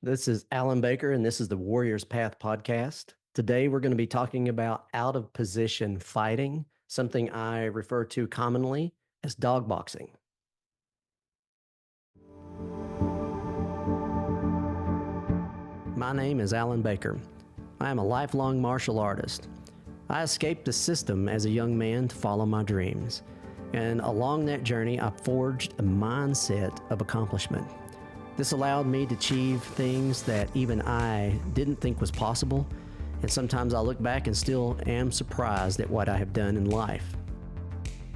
This is Alan Baker, and this is the Warriors Path podcast. Today, we're going to be talking about out of position fighting, something I refer to commonly as dog boxing. My name is Alan Baker. I am a lifelong martial artist. I escaped the system as a young man to follow my dreams. And along that journey, I forged a mindset of accomplishment. This allowed me to achieve things that even I didn't think was possible, and sometimes I look back and still am surprised at what I have done in life.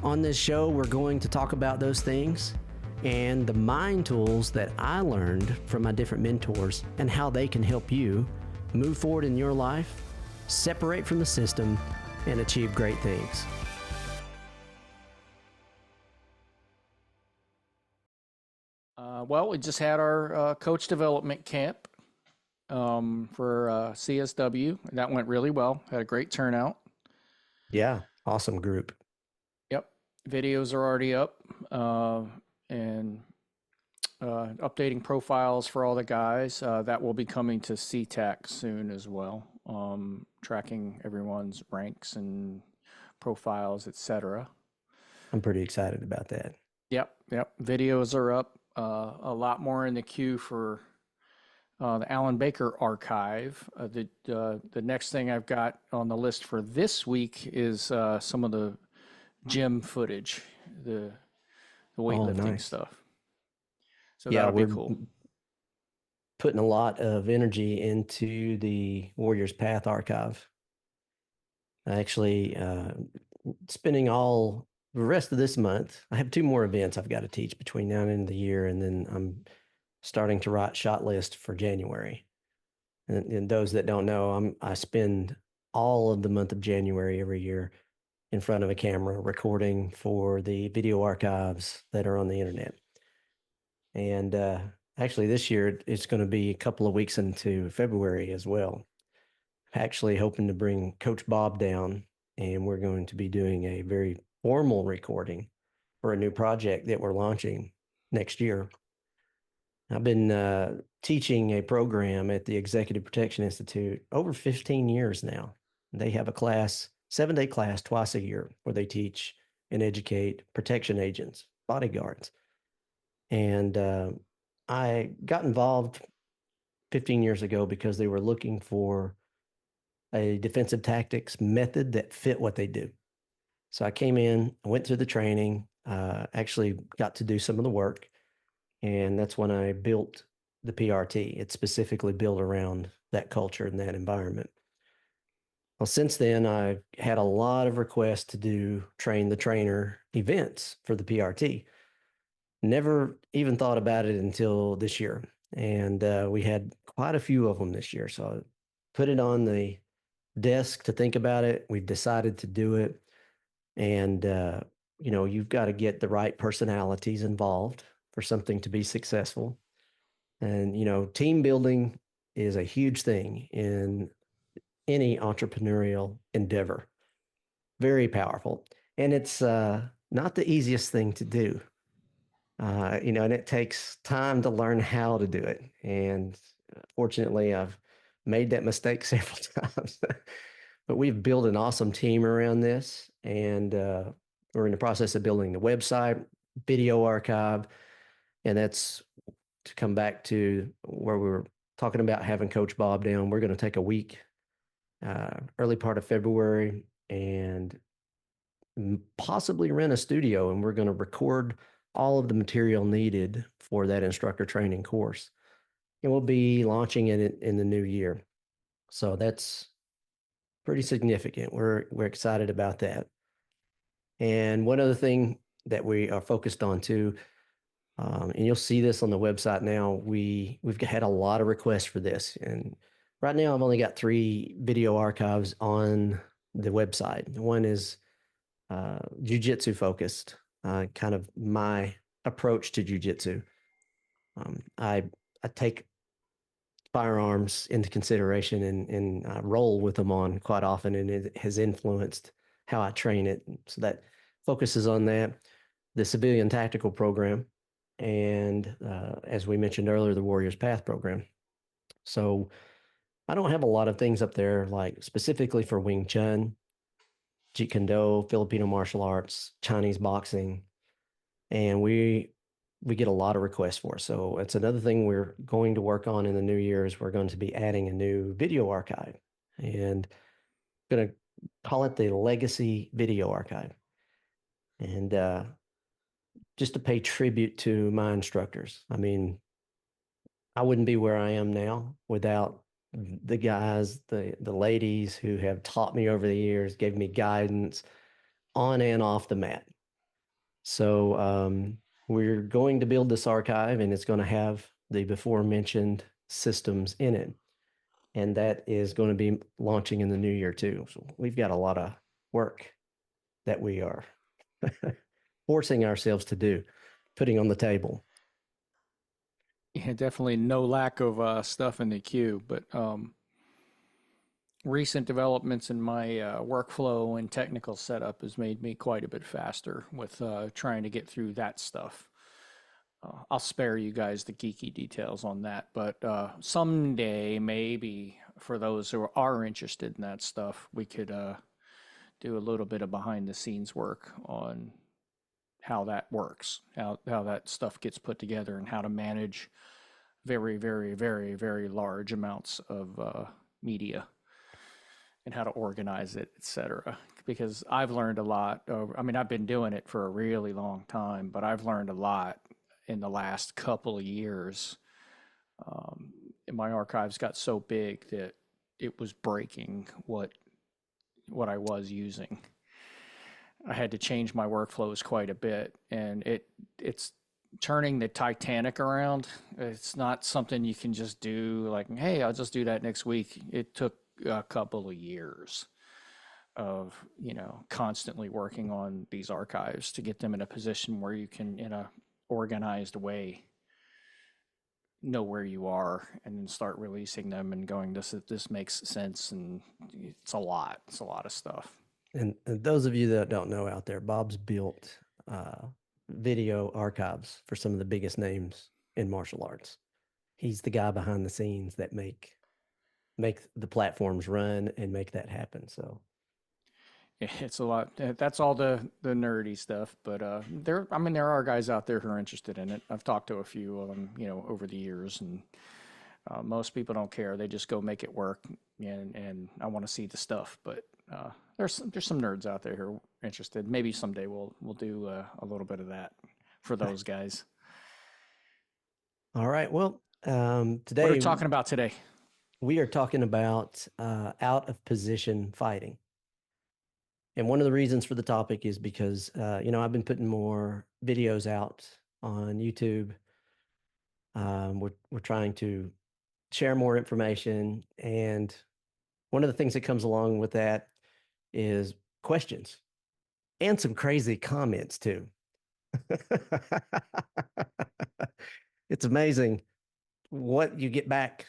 On this show, we're going to talk about those things and the mind tools that I learned from my different mentors and how they can help you move forward in your life, separate from the system, and achieve great things. Well, we just had our coach development camp for CSW. That went really well. Had a great turnout. Yeah, awesome group. Yep. Videos are already up and updating profiles for all the guys. That will be coming to C-TAC soon as well, tracking everyone's ranks and profiles, etc. I'm pretty excited about that. Yep. Videos are up. A lot more in the queue for the Alan Baker archive. The next thing I've got on the list for this week is some of the gym footage, the weightlifting nice stuff. So yeah, that'll be we're cool. putting a lot of energy into the Warriors Path archive. Actually, spending all the rest of this month, I have 2 more events I've got to teach between now and the end of the year, and then I'm starting to write shot list for January. And those that don't know, I spend all of the month of January every year in front of a camera recording for the video archives that are on the internet. And actually, this year it's going to be a couple of weeks into February as well. Actually, hoping to bring Coach Bob down, and we're going to be doing a very formal recording for a new project that we're launching next year. I've been teaching a program at the Executive Protection Institute over 15 years now. They have a class, 7-day class twice a year where they teach and educate protection agents, bodyguards. And I got involved 15 years ago because they were looking for a defensive tactics method that fit what they do. So I came in, I went through the training, actually got to do some of the work. And that's when I built the PRT. It's specifically built around that culture and that environment. Well, since then, I've had a lot of requests to do train the trainer events for the PRT. Never even thought about it until this year. And we had quite a few of them this year. So I put it on the desk to think about it. We've decided to do it. And, you've got to get the right personalities involved for something to be successful. And, team building is a huge thing in any entrepreneurial endeavor. Very powerful. And it's not the easiest thing to do. And it takes time to learn how to do it. And fortunately, I've made that mistake several times. But we've built an awesome team around this. And we're in the process of building the website, video archive. And that's to come back to where we were talking about having Coach Bob down. We're going to take a week, early part of February, and possibly rent a studio, and we're going to record all of the material needed for that instructor training course. And we'll be launching it in the new year. So that's pretty significant. We're excited about that. And one other thing that we are focused on too, and you'll see this on the website now, we've had a lot of requests for this. And right now I've only got 3 video archives on the website. One is jiu-jitsu focused, kind of my approach to jiu-jitsu. I take firearms into consideration and roll with them on quite often, and it has influenced how I train it. So that focuses on that. The civilian tactical program, and as we mentioned earlier, the Warriors Path program. So I don't have a lot of things up there like specifically for Wing Chun, Jeet Kune Do, Filipino martial arts, Chinese boxing, and we get a lot of requests for. So it's another thing we're going to work on in the new year is we're going to be adding a new video archive and going to call it the Legacy Video Archive. And just to pay tribute to my instructors. I mean, I wouldn't be where I am now without the guys, the ladies who have taught me over the years, gave me guidance on and off the mat. So we're going to build this archive, and it's going to have the before mentioned systems in it, and that is going to be launching in the new year too. So we've got a lot of work that we are forcing ourselves to do, putting on the table. Yeah, definitely no lack of stuff in the queue, but recent developments in my workflow and technical setup has made me quite a bit faster with trying to get through that stuff. I'll spare you guys the geeky details on that, but someday, maybe for those who are interested in that stuff, we could do a little bit of behind the scenes work on how that works, how that stuff gets put together, and how to manage very, very, very, very large amounts of media and how to organize it, etc. Because I've learned a lot. I mean, I've been doing it for a really long time, but I've learned a lot in the last couple of years. And my archives got so big that it was breaking what I was using. I had to change my workflows quite a bit, and it's turning the Titanic around. It's not something you can just do like, hey, I'll just do that next week. It took a couple of years of, constantly working on these archives to get them in a position where you can, in a organized way, know where you are and then start releasing them and going, this makes sense. And it's a lot of stuff. And those of you that don't know out there, Bob's built video archives for some of the biggest names in martial arts. He's the guy behind the scenes that make the platforms run and make that happen. So It's a lot. That's all the nerdy stuff, but there are guys out there who are interested in it. I've talked to a few of them, over the years, and most people don't care. They just go make it work, and I want to see the stuff. But there's some nerds out there who are interested. Maybe someday we'll do a little bit of that for those guys. all right. Well, What are today we talking about today? we are talking about out of position fighting. And one of the reasons for the topic is because, I've been putting more videos out on YouTube. We're trying to share more information. And one of the things that comes along with that is questions and some crazy comments too. It's amazing what you get back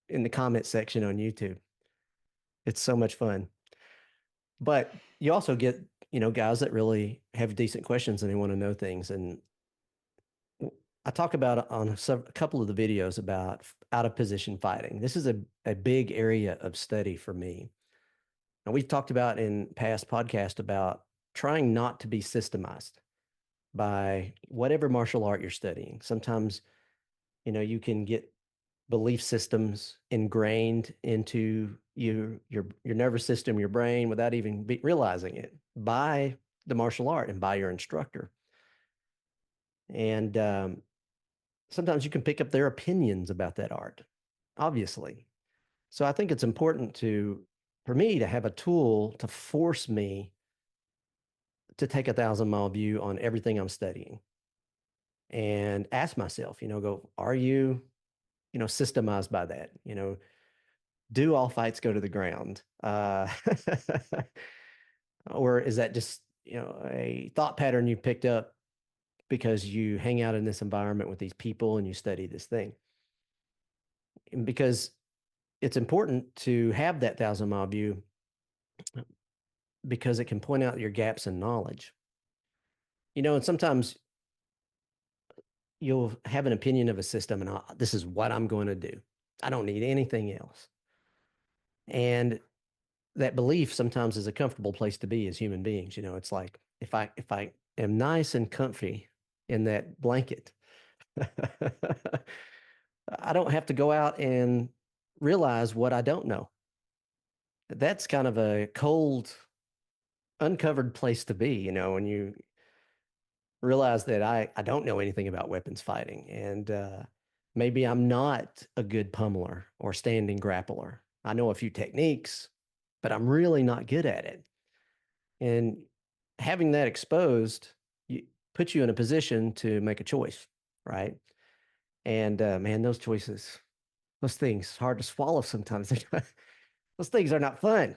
in the comment section on YouTube. It's so much fun. But you also get, guys that really have decent questions and they want to know things. And I talk about on a couple of the videos about out of position fighting. This is a big area of study for me. And we've talked about in past podcasts about trying not to be systemized by whatever martial art you're studying. Sometimes, you can get belief systems ingrained into your nervous system, your brain, without even realizing it by the martial art and by your instructor. And sometimes you can pick up their opinions about that art, obviously. So I think it's important for me to have a tool to force me to take 1,000-mile view on everything I'm studying and ask myself, are you, systemized by that? Do all fights go to the ground? Or is that just, a thought pattern you picked up because you hang out in this environment with these people and you study this thing? And because it's important to have that 1,000-mile view because it can point out your gaps in knowledge. And sometimes you'll have an opinion of a system and this is what I'm going to do. I don't need anything else. And that belief sometimes is a comfortable place to be as human beings. It's like if I am nice and comfy in that blanket, I don't have to go out and realize what I don't know. That's kind of a cold, uncovered place to be, when you realize that I don't know anything about weapons fighting. And maybe I'm not a good pummeler or standing grappler. I know a few techniques, but I'm really not good at it. And having that exposed puts you in a position to make a choice, right? And man, those choices, those things, hard to swallow sometimes. Those things are not fun.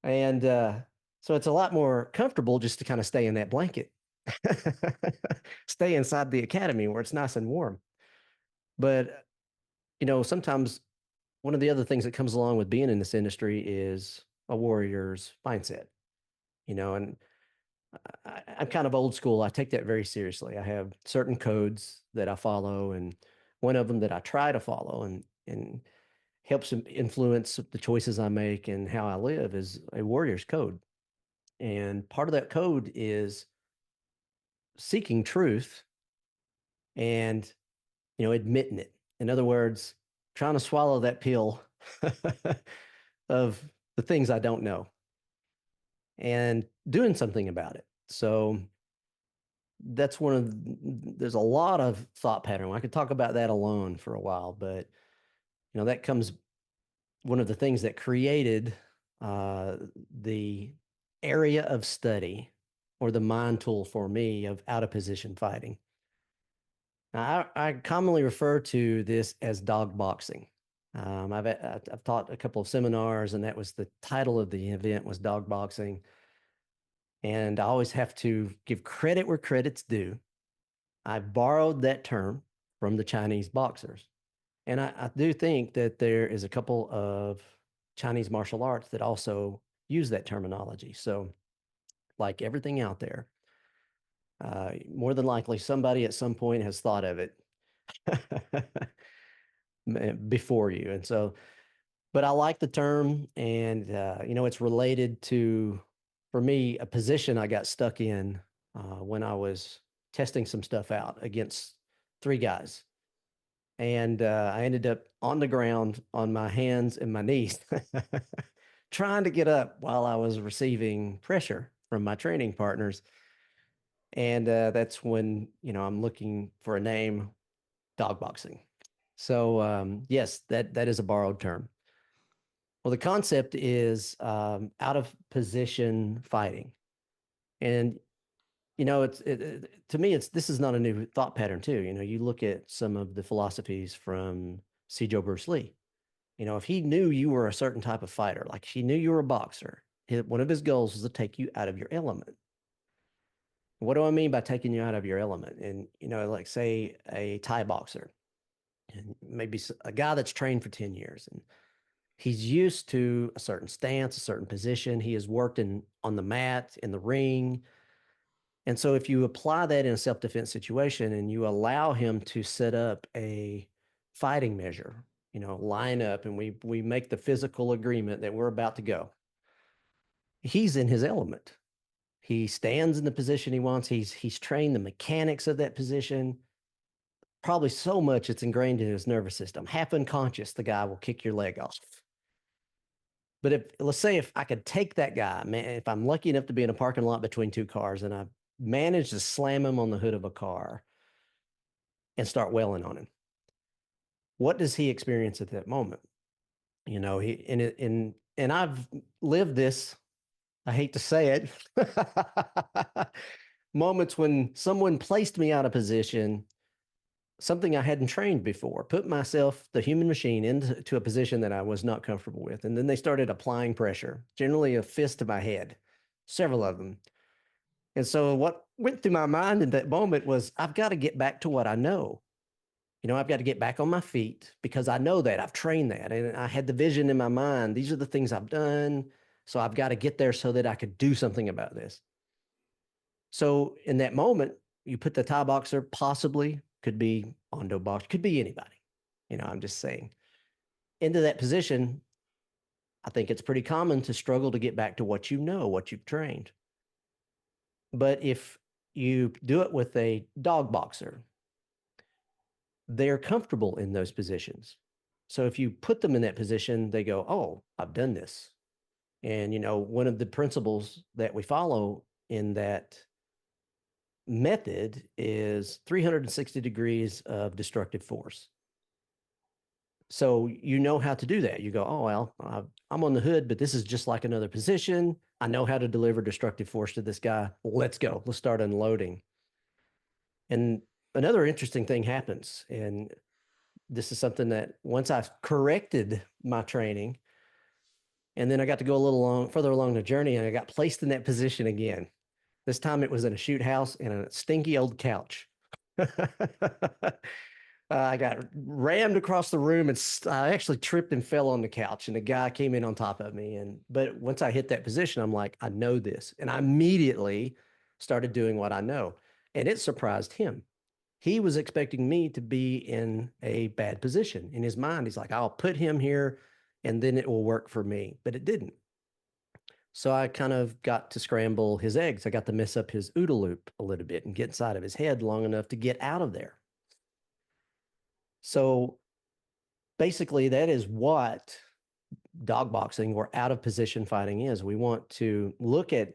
And so it's a lot more comfortable just to kind of stay in that blanket, stay inside the academy where it's nice and warm. But, sometimes one of the other things that comes along with being in this industry is a warrior's mindset, and I'm kind of old school. I take that very seriously. I have certain codes that I follow, and one of them that I try to follow and helps influence the choices I make and how I live is a warrior's code. And part of that code is seeking truth and, admitting it. In other words, trying to swallow that pill of the things I don't know and doing something about it. So that's there's a lot of thought pattern. I could talk about that alone for a while, but that comes one of the things that created the area of study or the mind tool for me of out of position fighting. Now, I commonly refer to this as dog boxing. I've taught a couple of seminars, and that was the title of the event was dog boxing. And I always have to give credit where credit's due. I borrowed that term from the Chinese boxers. And I do think that there is a couple of Chinese martial arts that also use that terminology. So, like everything out there, more than likely somebody at some point has thought of it before you. And so, but I like the term, and it's related to, for me, a position I got stuck in when I was testing some stuff out against three guys. And I ended up on the ground on my hands and my knees, trying to get up while I was receiving pressure from my training partners. And that's when, I'm looking for a name, dog boxing. So yes, that is a borrowed term. Well, the concept is out of position fighting. And to me, this is not a new thought pattern too. You look at some of the philosophies from Joe Bruce Lee. If he knew you were a certain type of fighter, like he knew you were a boxer, one of his goals was to take you out of your element. What do I mean by taking you out of your element? And, like say a Thai boxer, and maybe a guy that's trained for 10 years and he's used to a certain stance, a certain position. He has worked on the mat, in the ring. And so if you apply that in a self-defense situation and you allow him to set up a fighting measure, line up, and we make the physical agreement that we're about to go, he's in his element. He stands in the position he wants. He's trained the mechanics of that position. Probably so much it's ingrained in his nervous system. Half unconscious, the guy will kick your leg off. But let's say if I could take that guy, man, if I'm lucky enough to be in a parking lot between two cars and I manage to slam him on the hood of a car and start wailing on him, what does he experience at that moment? He and I've lived this. I hate to say it. Moments when someone placed me out of position, something I hadn't trained before, put myself, the human machine, into a position that I was not comfortable with. And then they started applying pressure, generally a fist to my head, several of them. And so what went through my mind in that moment was, I've got to get back to what I know. I've got to get back on my feet because I know that I've trained that. And I had the vision in my mind. These are the things I've done. So I've got to get there so that I could do something about this. So in that moment, you put the Thai boxer, possibly could be Ondo box, could be anybody. I'm just saying. into that position, I think it's pretty common to struggle to get back to what you know, what you've trained. But if you do it with a dog boxer, they're comfortable in those positions. So if you put them in that position, they go, "Oh, I've done this." And one of the principles that we follow in that method is 360 degrees of destructive force. So you know how to do that. You go, "Oh, well, I'm on the hood, but this is just like another position. I know how to deliver destructive force to this guy. Let's go. Let's start unloading." And another interesting thing happens. And this is something that once I corrected my training, and then I got to go a little further along the journey, and I got placed in that position again. This time it was in a shoot house and a stinky old couch. I got rammed across the room, and I actually tripped and fell on the couch, and the guy came in on top of me. But once I hit that position, I'm like, I know this, and I immediately started doing what I know, and it surprised him. He was expecting me to be in a bad position. In his mind, he's like, I'll put him here, and then it will work for me. But it didn't. So I kind of got to scramble his eggs. I got to mess up his OODA loop a little bit and get inside of his head long enough to get out of there. So basically, that is what dog boxing or out of position fighting is. We want to look at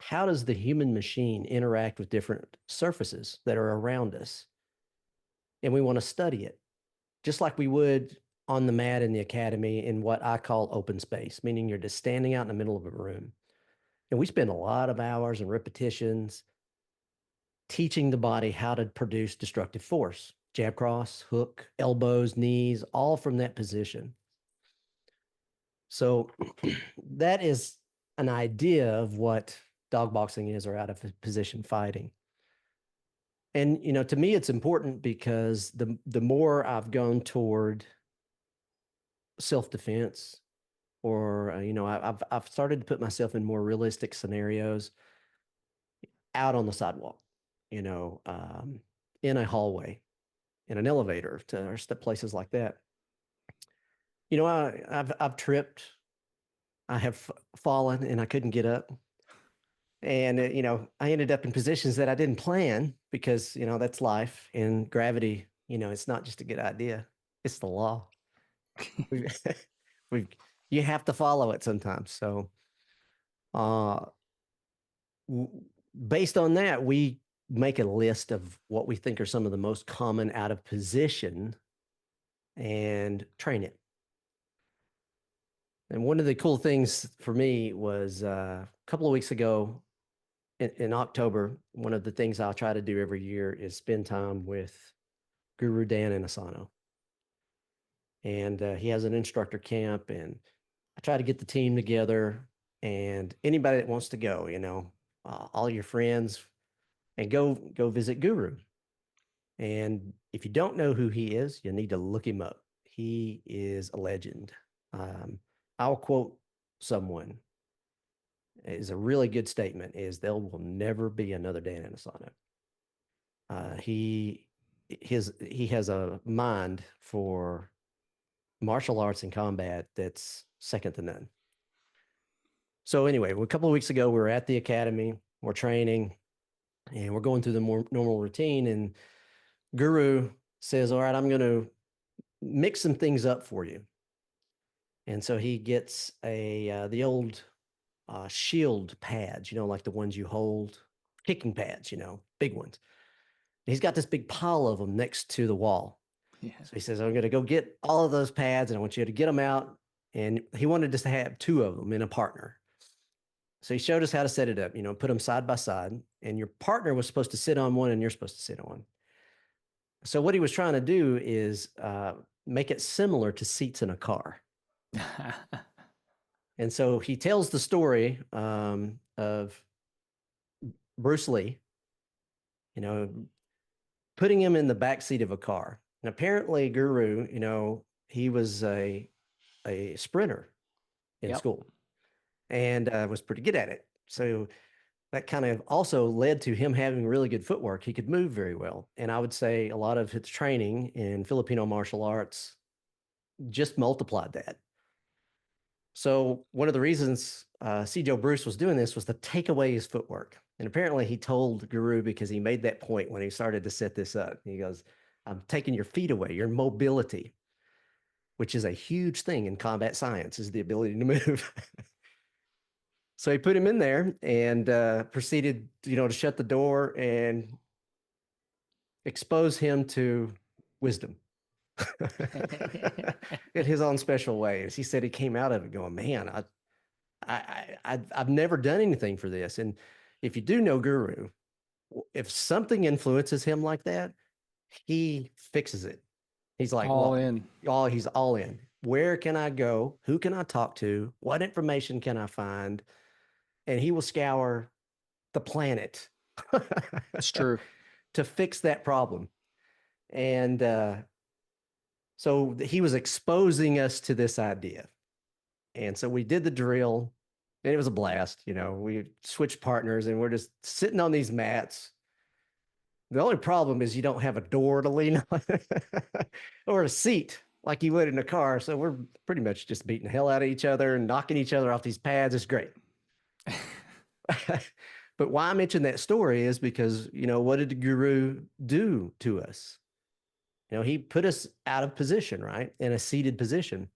how does the human machine interact with different surfaces that are around us, and we want to study it just like we would on the mat in the academy in what I call open space, meaning you're just standing out in the middle of a room. And we spend a lot of hours and repetitions teaching the body how to produce destructive force, jab cross, hook, elbows, knees, all from that position. So that is an idea of what dog boxing is, or out of position fighting. And to me, it's important because the more I've gone toward self-defense, or I've started to put myself in more realistic scenarios out on the sidewalk, you know, um, in a hallway, in an elevator, or places like that. I've tripped, I have fallen, and I couldn't get up. And I ended up in positions that I didn't plan, because that's life, and gravity. It's not just a good idea; it's the law. we we You have to follow it sometimes. So, uh, based on that, we make a list of what we think are some of the most common out of position and train it. And one of the cool things for me was a couple of weeks ago in October, one of the things I'll try to do every year is spend time with Guro Dan Inosanto. And he has an instructor camp, and I try to get the team together, and anybody that wants to go, all your friends, and go visit Guro. And if you don't know who he is, you need to look him up. He is a legend. I'll quote someone. Is a really good statement, is there will never be another Dan Inosanto. He has a mind for martial arts and combat that's second to none. So anyway, a couple of weeks ago, we were at the academy, we're training, and we're going through the more normal routine. And Guro says, "All right, I'm going to mix some things up for you." And so he gets the old shield pads, like the ones you hold, kicking pads, big ones. And he's got this big pile of them next to the wall. Yeah. So he says, "I'm going to go get all of those pads, and I want you to get them out." And he wanted us to have two of them in a partner. So he showed us how to set it up, put them side by side, and your partner was supposed to sit on one and you're supposed to sit on one. So what he was trying to do is make it similar to seats in a car. And so he tells the story of Bruce Lee, putting him in the backseat of a car. And apparently Guro, he was a sprinter in Yep. school, and was pretty good at it. So that kind of also led to him having really good footwork. He could move very well. And I would say a lot of his training in Filipino martial arts just multiplied that. So one of the reasons C. Joe Bruce was doing this was to take away his footwork. And apparently he told Guru, because he made that point when he started to set this up. He goes, I'm taking your feet away, your mobility, which is a huge thing in combat science, is the ability to move. So he put him in there and proceeded, to shut the door and expose him to wisdom in his own special ways. He said he came out of it going, man, I've never done anything for this. And if you do know Guru, if something influences him like that, he fixes it. He's like, All well, in. he's all in. Where can I go? Who can I talk to? What information can I find? And he will scour the planet It's true. to fix that problem. And so he was exposing us to this idea. And so we did the drill, and it was a blast. We switched partners, and we're just sitting on these mats. The only problem is you don't have a door to lean on or a seat like you would in a car. So we're pretty much just beating the hell out of each other and knocking each other off these pads. It's great. But why I mention that story is because, what did the Guru do to us? He put us out of position, right? In a seated position.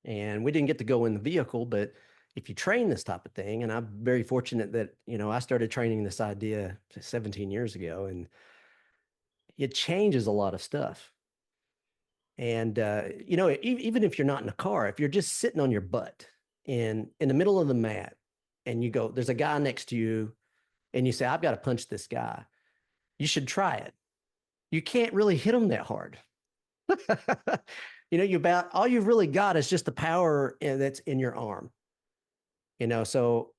And we didn't get to go in the vehicle, but if you train this type of thing, and I'm very fortunate that, I started training this idea 17 years ago, and it changes a lot of stuff. And, even if you're not in a car, if you're just sitting on your butt in the middle of the mat and you go, there's a guy next to you and you say, I've got to punch this guy. You should try it. You can't really hit him that hard. All you've really got is just the power that's in your arm. So,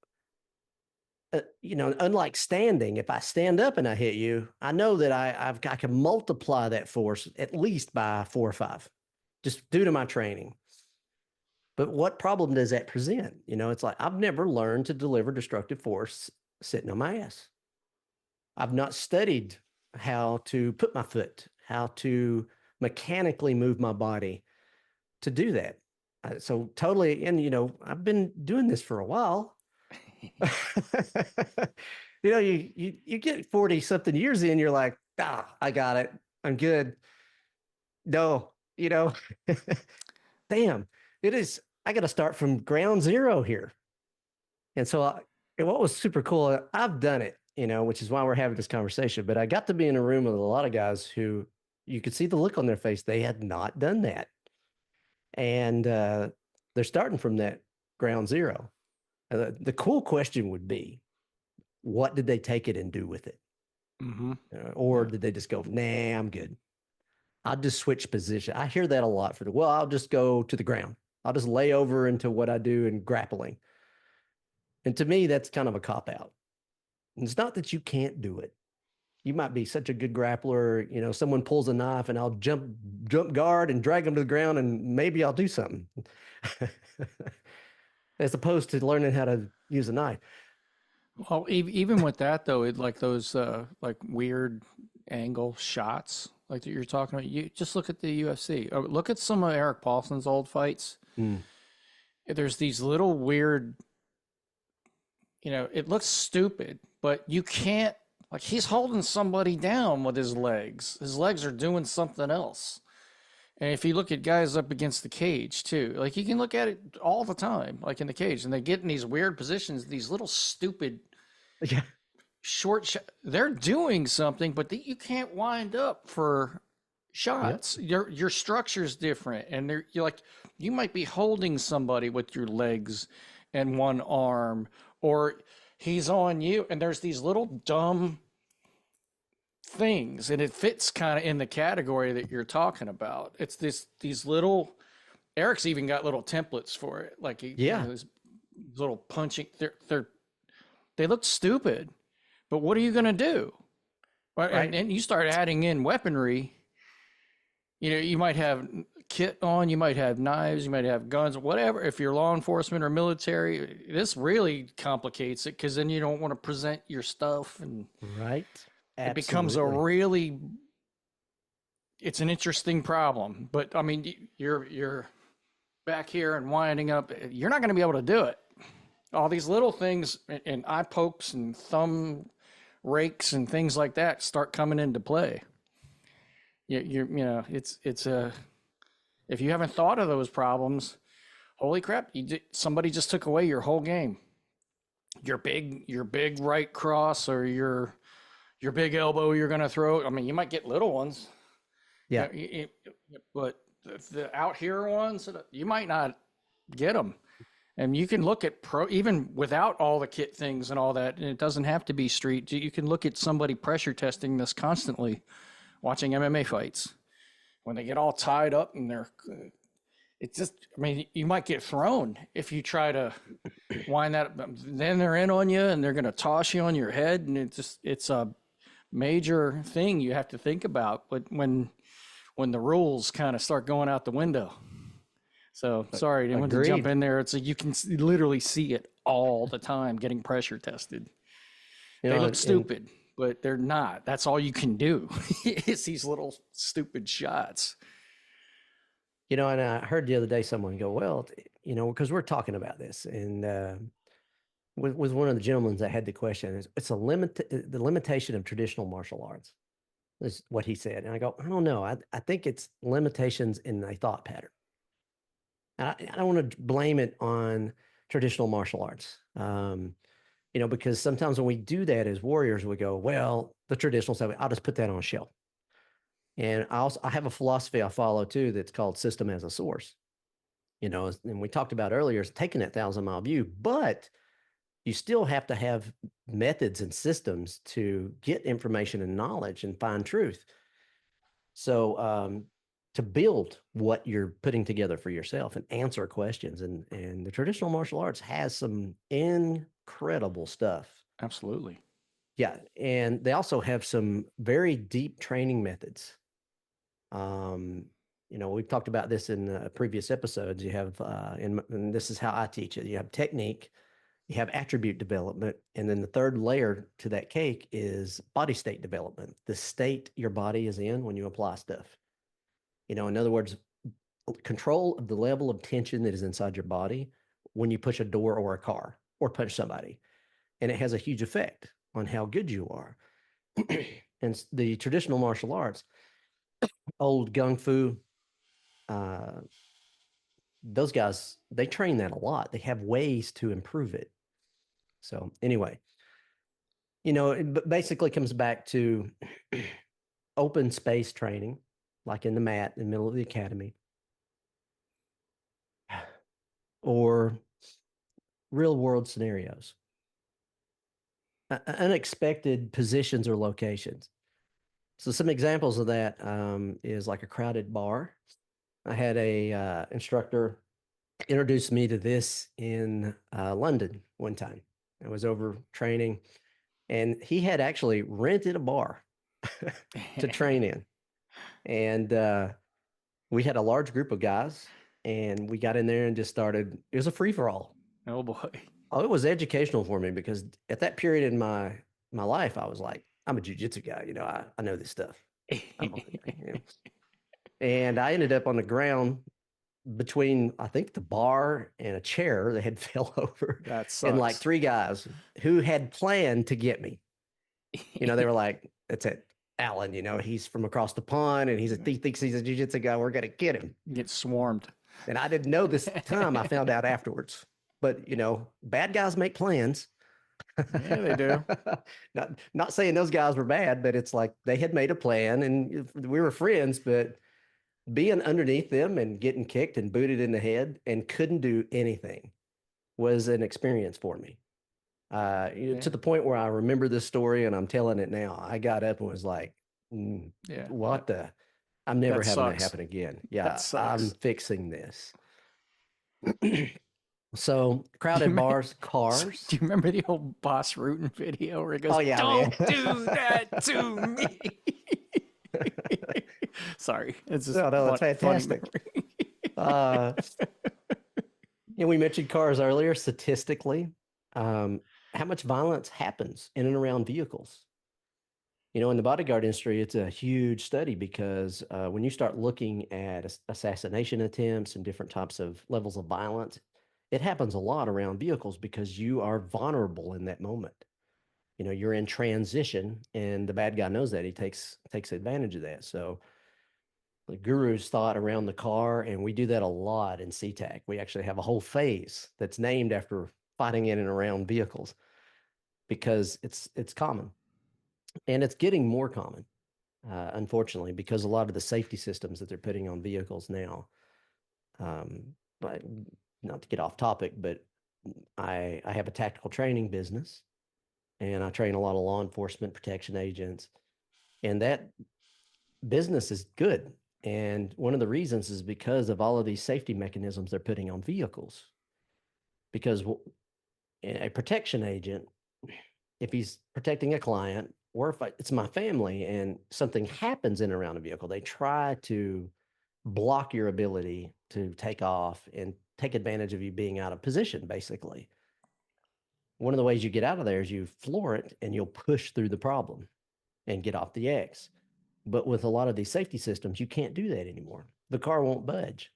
unlike standing, if I stand up and I hit you, I know that I can multiply that force at least by 4 or 5, just due to my training. But what problem does that present? It's like, I've never learned to deliver destructive force sitting on my ass. I've not studied how to put my foot, how to mechanically move my body to do that. So totally, and I've been doing this for a while. You get 40 something years in, you're like, I got it. I'm good. No, damn, I got to start from ground zero here. And so and what was super cool, I've done it, which is why we're having this conversation, but I got to be in a room with a lot of guys who you could see the look on their face. They had not done that. And they're starting from that ground zero. The cool question would be, what did they take it and do with it? Mm-hmm. Or did they just go, nah, I'm good. I'll just switch position. I hear that a lot I'll just go to the ground. I'll just lay over into what I do in grappling. And to me, that's kind of a cop-out. And it's not that you can't do it. You might be such a good grappler, someone pulls a knife and I'll jump guard and drag them to the ground and maybe I'll do something. As opposed to learning how to use a knife. Well, even with that though, it like those like weird angle shots like that you're talking about. You just look at the UFC. Look at some of Erik Paulson's old fights. There's these little weird, it looks stupid, but you can't, like, he's holding somebody down with his legs. His legs are doing something else. And if you look at guys up against the cage too, like you can look at it all the time, like in the cage, and they get in these weird positions, these little stupid they're doing something, but you can't wind up for shots. Yep. Your structure's different, and you're like, you might be holding somebody with your legs and one arm, or he's on you, and there's these little dumb things, and it fits kind of in the category that you're talking about. It's these little, Eric's even got little templates for it, like this little punching. They look stupid, but what are you going to do? Right. And you start adding in weaponry. You might have kit on, you might have knives, you might have guns, whatever. If you're law enforcement or military, this really complicates it, because then you don't want to present your stuff, and right. It becomes a really, it's an interesting problem, but I mean, you're back here and winding up. You're not going to be able to do it. All these little things and eye pokes and thumb rakes and things like that start coming into play. It's a if you haven't thought of those problems, holy crap! Somebody just took away your whole game. Your big right cross or your big elbow you're going to throw. I mean, you might get little ones, Yeah. but the out here ones, you might not get them. And you can look at even without all the kit things and all that, and it doesn't have to be street. You can look at somebody pressure testing this constantly, watching MMA fights. When they get all tied up and it's just, I mean, you might get thrown if you try to wind that up. Then they're in on you and they're going to toss you on your head. And it's a major thing you have to think about when the rules kind of start going out the window. So sorry, I didn't want to jump in there. It's you can literally see it all the time getting pressure tested. They look stupid, but they're not. That's all you can do. It's these little stupid shots. And I heard the other day someone go, well, because we're talking about this, and with one of the gentlemen that had the question, it's the limitation of traditional martial arts is what he said. And I go, I don't know. I think it's limitations in a thought pattern. I don't want to blame it on traditional martial arts. Because sometimes when we do that as warriors, we go, well, the traditional stuff, I'll just put that on a shelf. And I have a philosophy I follow too that's called system as a source. And we talked about earlier is taking that 1,000-mile view, but you still have to have methods and systems to get information and knowledge and find truth. So to build what you're putting together for yourself and answer questions. And the traditional martial arts has some incredible stuff. Absolutely. Yeah. And they also have some very deep training methods. We've talked about this in previous episodes. You have, and this is how I teach it. You have technique, you have attribute development, and then the third layer to that cake is body state development, the state your body is in when you apply stuff. In other words, control of the level of tension that is inside your body when you push a door or a car or punch somebody. And it has a huge effect on how good you are. And the traditional martial arts, old Gung Fu, those guys, they train that a lot. They have ways to improve it. So anyway, it basically comes back to open space training, like in the mat in the middle of the academy, or real world scenarios, unexpected positions or locations. So some examples of that is like a crowded bar. I had a instructor introduce me to this in London one time. I was over training, and he had actually rented a bar to train in. And we had a large group of guys, and we got in there and just started. It was a free for all. Oh boy. Oh, it was educational for me because at that period in my life, I was like, I'm a jiu-jitsu guy. I know this stuff. And I ended up on the ground between, I think, the bar and a chair that had fell over. That sucks. And like 3 guys who had planned to get me. They were like, that's it. Alan, he's from across the pond and he thinks he's a jiu-jitsu guy. We're going to get him. Get swarmed. And I didn't know this time. I found out afterwards. But, bad guys make plans. Yeah, they do. Not saying those guys were bad, but it's like they had made a plan and we were friends, but being underneath them and getting kicked and booted in the head and couldn't do anything was an experience for me. To the point where I remember this story and I'm telling it now. I got up and was like, I'm never having that happen again. Yeah, I'm fixing this. So crowded bars, cars. Do you remember the old Boss Rootin' video where it goes, "Oh yeah, don't do that to me"? Sorry, it's just that's fantastic. We mentioned cars earlier. Statistically, how much violence happens in and around vehicles? In the bodyguard industry, it's a huge study because when you start looking at assassination attempts and different types of levels of violence, it happens a lot around vehicles because you are vulnerable in that moment. You're in transition, and the bad guy knows that. He takes advantage of that. So the guru's thought around the car, and we do that a lot in C-TAC. We actually have a whole phase that's named after fighting in and around vehicles because it's common, and it's getting more common, unfortunately, because a lot of the safety systems that they're putting on vehicles now. But not to get off topic, but I have a tactical training business, and I train a lot of law enforcement protection agents, and that business is good. And one of the reasons is because of all of these safety mechanisms they're putting on vehicles. Because a protection agent, if he's protecting a client, or if it's my family and something happens in and around a vehicle, they try to block your ability to take off and take advantage of you being out of position, basically. One of the ways you get out of there is you floor it and you'll push through the problem and get off the X. But with a lot of these safety systems, you can't do that anymore. The car won't budge.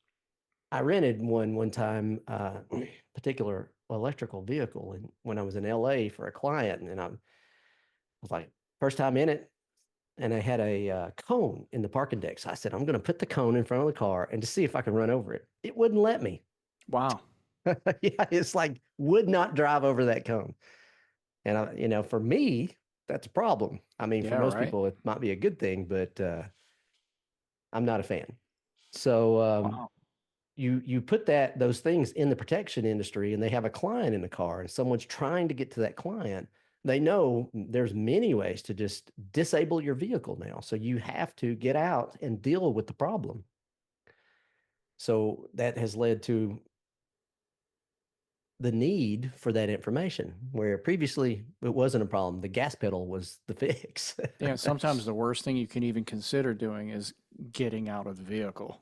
I rented one time, particular electrical vehicle, and when I was in LA for a client, and I was like, first time in it, and I had a cone in the parking deck. So I said, I'm going to put the cone in front of the car and to see if I can run over it. It wouldn't let me. Wow. Yeah, it's like would not drive over that cone. And for me, that's a problem. I mean, for Yeah, most right. people, it might be a good thing, but I'm not a fan. So Wow. you put those things in the protection industry, and they have a client in the car, and someone's trying to get to that client. They know there's many ways to just disable your vehicle now. So you have to get out and deal with the problem. So that has led to the need for that information, where previously it wasn't a problem. The gas pedal was the fix. Yeah, sometimes the worst thing you can even consider doing is getting out of the vehicle.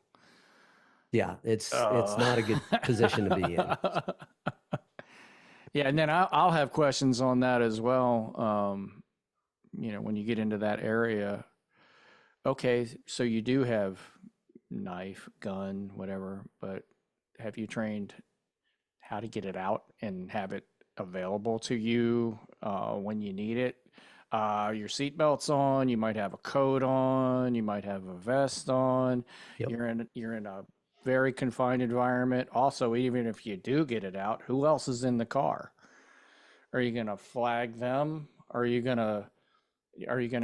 Yeah, it's Uh, not a good position to be in. yeah, and then I'll have questions on that as well. When you get into that area, okay, so you do have knife, gun, whatever, but have you trained how to get it out and have it available to you when you need it? Your seatbelt's on. You might have a coat on. You might have a vest on. Yep. You're in a very confined environment. Also, even if you do get it out, who else is in the car? Are you gonna flag them? Are you gonna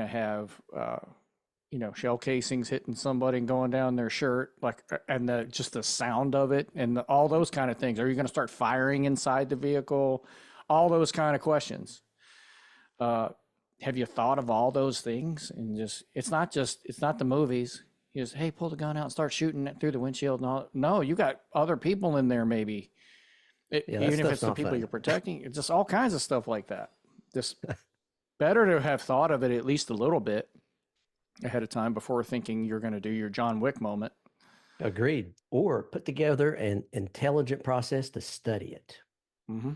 have shell casings hitting somebody and going down their shirt, like, and just the sound of it and all those kind of things? Are you going to start firing inside the vehicle? All those kind of questions. Uh, have you thought of all those things? And it's not the movies. You just, hey, pull the gun out and start shooting it through the windshield and all. No, you got other people in there, maybe. Yeah, that Even if stuff's it's the not people fun. you're protecting, it's just all kinds of stuff like that. Just better to have thought of it at least a little bit ahead of time before thinking you're going to do your John Wick moment. Agreed. Or put together an intelligent process to study it. Hmm.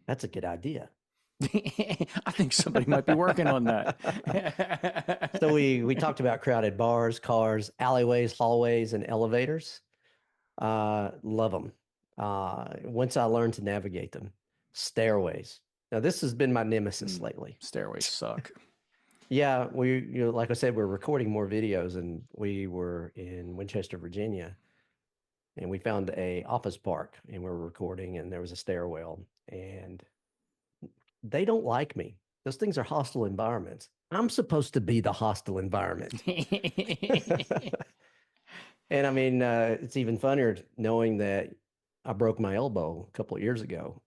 That's a good idea. I think somebody might be working on that. So we talked about crowded bars, cars, alleyways, hallways, and elevators. Love them. Once I learned to navigate them, stairways. Now this has been my nemesis lately. Stairways suck. Yeah, like I said, we're recording more videos, and we were in Winchester, Virginia, and we found a office park, and we were recording, and there was a stairwell, and they don't like me. Those things are hostile environments. I'm supposed to be the hostile environment. And I mean, it's even funnier knowing that I broke my elbow a couple of years ago,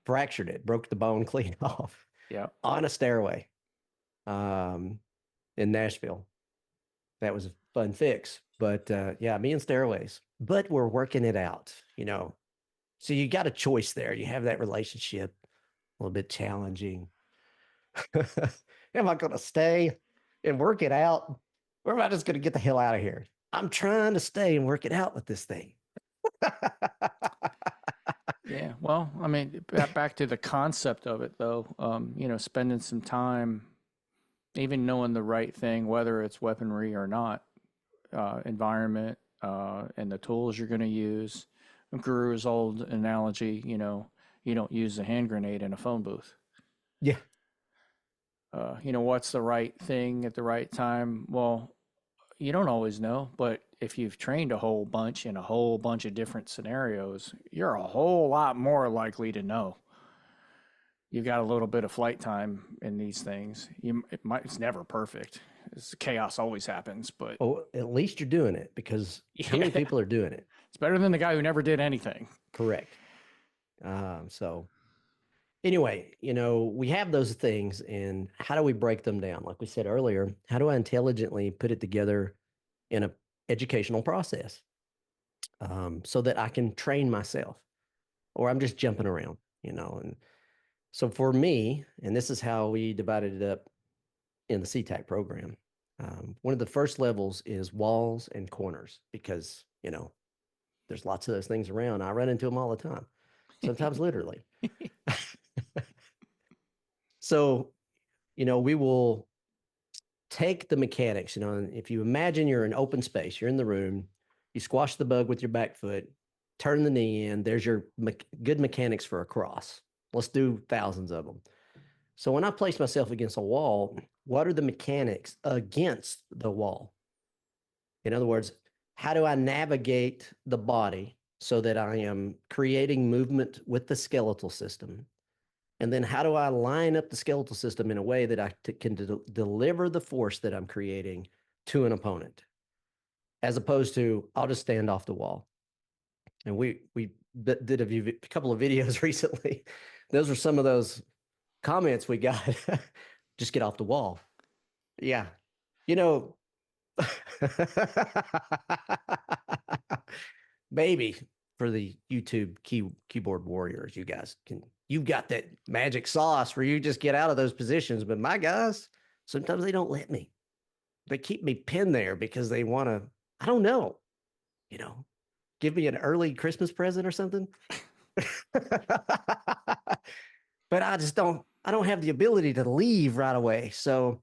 fractured it, broke the bone clean off Yeah. on a stairway um, in Nashville. That was a fun fix. But yeah, me and stairways, but we're working it out. So you got a choice there. You have that relationship, a little bit challenging. Am I going to stay and work it out? Or am I just going to get the hell out of here? I'm trying to stay and work it out with this thing. Yeah. Well, I mean, back to the concept of it, though. Spending some time Even knowing the right thing, whether it's weaponry or not, environment, and the tools you're going to use. Guru's old analogy, you don't use a hand grenade in a phone booth. Yeah. What's the right thing at the right time? Well, you don't always know, but if you've trained a whole bunch in a whole bunch of different scenarios, you're a whole lot more likely to know. You've got a little bit of flight time in these things. It's never perfect. Chaos always happens, but Oh, at least you're doing it, because how many yeah, people are doing it? it's better than the guy who never did anything. Correct. So anyway, we have those things, and how do we break them down? Like we said earlier, how do I intelligently put it together in a educational process, so that I can train myself, or I'm just jumping around, And so for me, and this is how we divided it up in the C-TAC program. One of the first levels is walls and corners, because, there's lots of those things around. I run into them all the time, sometimes literally. So, we will take the mechanics, and if you imagine you're in open space, you're in the room, you squash the bug with your back foot, turn the knee in, there's your good mechanics for a cross. Let's do thousands of them. So when I place myself against a wall, what are the mechanics against the wall? In other words, how do I navigate the body so that I am creating movement with the skeletal system? And then how do I line up the skeletal system in a way that I can deliver the force that I'm creating to an opponent, as opposed to I'll just stand off the wall. And we did a couple of videos recently. Those are some of those comments we got. Just get off the wall. Yeah. You know, maybe for the YouTube keyboard warriors, you've got that magic sauce where you just get out of those positions. But my guys, sometimes they don't let me. They keep me pinned there because they want to, I don't know, you know, give me an early Christmas present or something. But I don't have the ability to leave right away. So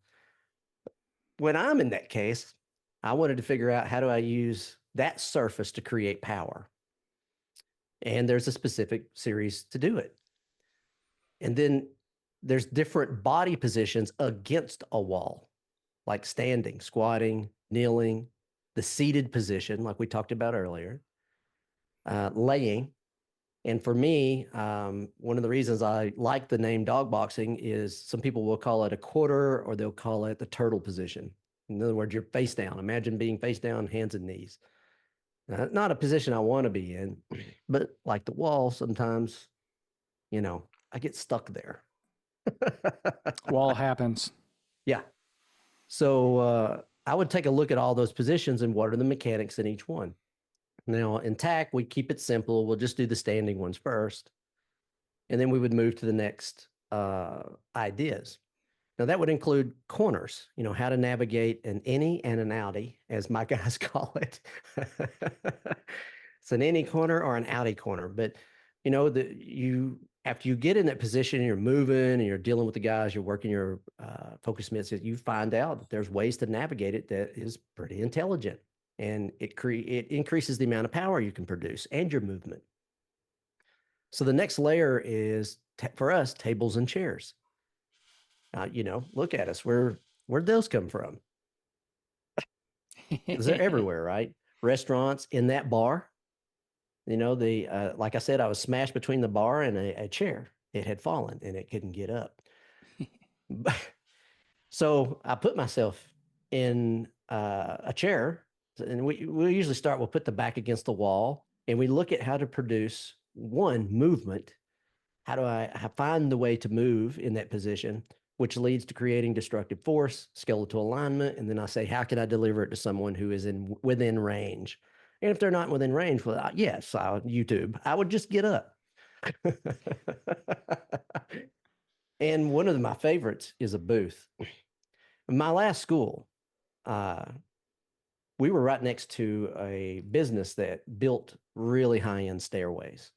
when I'm in that case, I wanted to figure out, how do I use that surface to create power? And there's a specific series to do it. And then there's different body positions against a wall, like standing, squatting, kneeling, the seated position, like we talked about earlier, laying. And for me, one of the reasons I like the name dog boxing is some people will call it a quarter, or they'll call it the turtle position. In other words, you're face down. Imagine being face down, hands and knees. Not a position I want to be in, but like the wall, sometimes, I get stuck there. Wall happens. Yeah. So I would take a look at all those positions and what are the mechanics in each one. Now, in TAC, we keep it simple. We'll just do the standing ones first, and then we would move to the next ideas. Now, that would include corners, how to navigate an innie and an outie, as my guys call it. It's an innie corner or an outie corner. But, after you get in that position, you're moving and you're dealing with the guys, you're working your focus mitts, you find out that there's ways to navigate it that is pretty intelligent. And it increases the amount of power you can produce and your movement. So the next layer is, for us, tables and chairs. Look at us. Where'd those come from? Because they're everywhere, right? Restaurants, in that bar. Like I said, I was smashed between the bar and a chair. It had fallen and it couldn't get up. So I put myself in a chair, and we'll usually start, we'll put the back against the wall, and we look at how to produce one movement. How do I find the way to move in that position, which leads to creating destructive force, skeletal alignment, and then I say, how can I deliver it to someone who is within range? And if they're not within range, well, yes, YouTube, I would just get up. And one of my favorites is a booth. In my last school, we were right next to a business that built really high-end stairways.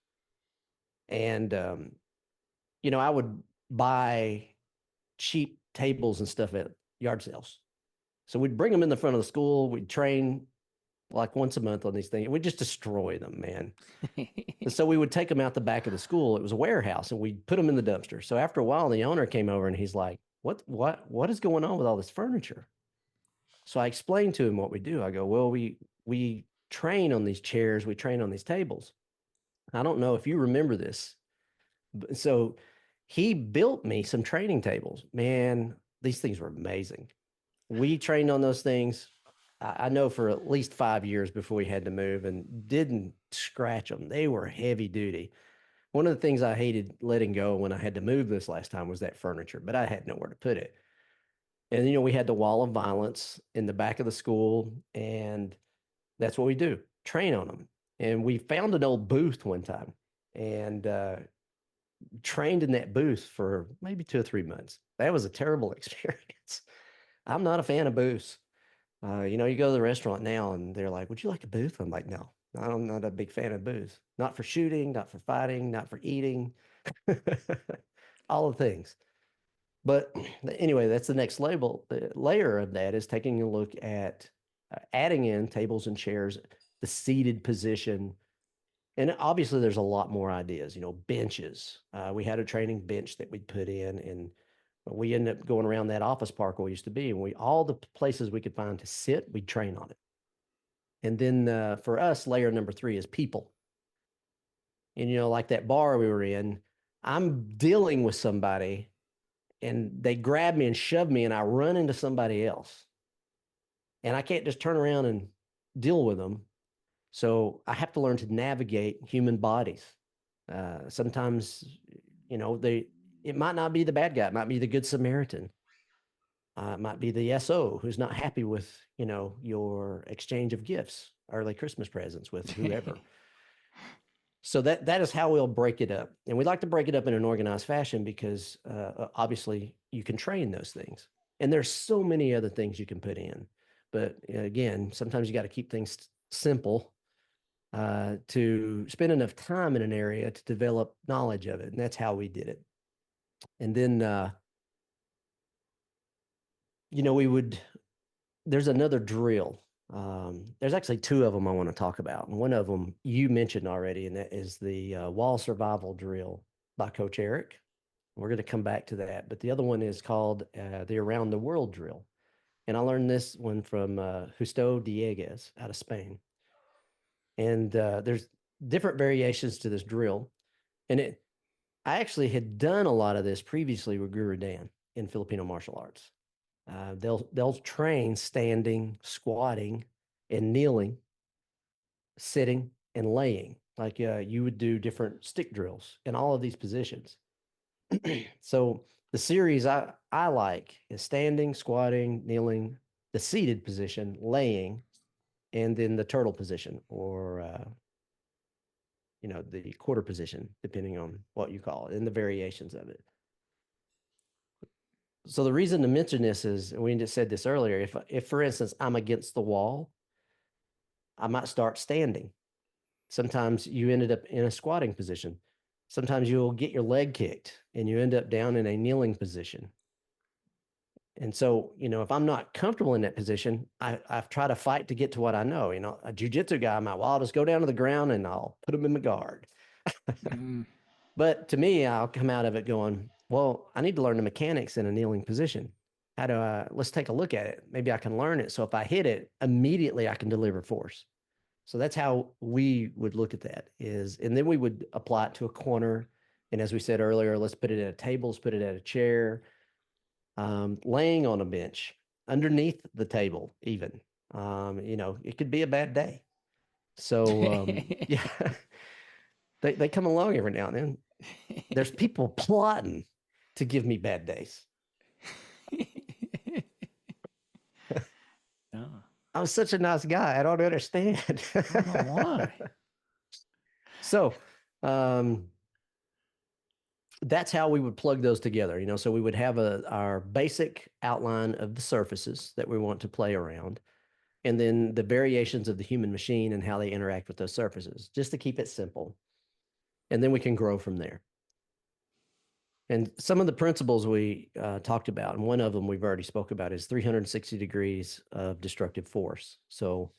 And, I would buy cheap tables and stuff at yard sales. So we'd bring them in the front of the school. We'd train like once a month on these things. And we'd just destroy them, man. And so we would take them out the back of the school. It was a warehouse, and we'd put them in the dumpster. So after a while, the owner came over and he's like, what is going on with all this furniture? So I explained to him what we do. I go, well, we train on these chairs, we train on these tables. I don't know if you remember this. So he built me some training tables. Man, these things were amazing. We trained on those things. I know for at least 5 years before we had to move and didn't scratch them. They were heavy duty. One of the things I hated letting go when I had to move this last time was that furniture, but I had nowhere to put it. And, we had the wall of violence in the back of the school, and that's what we do, train on them. And we found an old booth one time and trained in that booth for maybe 2 or 3 months. That was a terrible experience. I'm not a fan of booths. You go to the restaurant now and they're like, would you like a booth? I'm like, no, I'm not a big fan of booths. Not for shooting, not for fighting, not for eating, all the things. But anyway, that's the next label. The layer of that is taking a look at adding in tables and chairs, the seated position. And obviously, there's a lot more ideas, benches. We had a training bench that we'd put in, and we ended up going around that office park where we used to be. And all the places we could find to sit, we'd train on it. And then for us, layer number 3 is people. And, like that bar we were in, I'm dealing with somebody and they grab me and shove me and I run into somebody else. And I can't just turn around and deal with them. So I have to learn to navigate human bodies. Sometimes, it might not be the bad guy. It might be the good Samaritan. It might be the SO who's not happy with, your exchange of gifts, early Christmas presents with whoever. So that is how we'll break it up. And we like to break it up in an organized fashion because obviously you can train those things. And there's so many other things you can put in. But again, sometimes you got to keep things simple to spend enough time in an area to develop knowledge of it. And that's how we did it. And then, there's another drill. There's actually 2 of them I want to talk about. And one of them you mentioned already, and that is the wall survival drill by Coach Erik. We're going to come back to that. But the other one is called the Around the World drill. And I learned this one from Justo Dieguez out of Spain. And there's different variations to this drill. And I actually had done a lot of this previously with Guro Dan in Filipino martial arts. They'll train standing, squatting, and kneeling, sitting, and laying. Like you would do different stick drills in all of these positions. So the series I like is standing, squatting, kneeling, the seated position, laying, and then the turtle position or the quarter position, depending on what you call it, and the variations of it. So the reason to mention this is, and we just said this earlier, if for instance I'm against the wall, I might start standing. Sometimes you ended up in a squatting position. Sometimes you'll get your leg kicked and you end up down in a kneeling position. And so, if I'm not comfortable in that position, I've tried to fight to get to what I know. A jujitsu guy might, well, I'll just go down to the ground and I'll put him in the guard. But to me, I'll come out of it going, well, I need to learn the mechanics in a kneeling position. Let's take a look at it. Maybe I can learn it. So if I hit it, immediately I can deliver force. So that's how we would look at that and then we would apply it to a corner. And as we said earlier, let's put it at a table, let's put it at a chair, laying on a bench, underneath the table, even. It could be a bad day. So, yeah, they come along every now and then. There's people plotting to give me bad days. Oh, I was such a nice guy. I don't understand. I don't know why. So, that's how we would plug those together. So we would have our basic outline of the surfaces that we want to play around, and then the variations of the human machine and how they interact with those surfaces, just to keep it simple. And then we can grow from there. And some of the principles we talked about, and one of them we've already spoke about, is 360 degrees of destructive force. So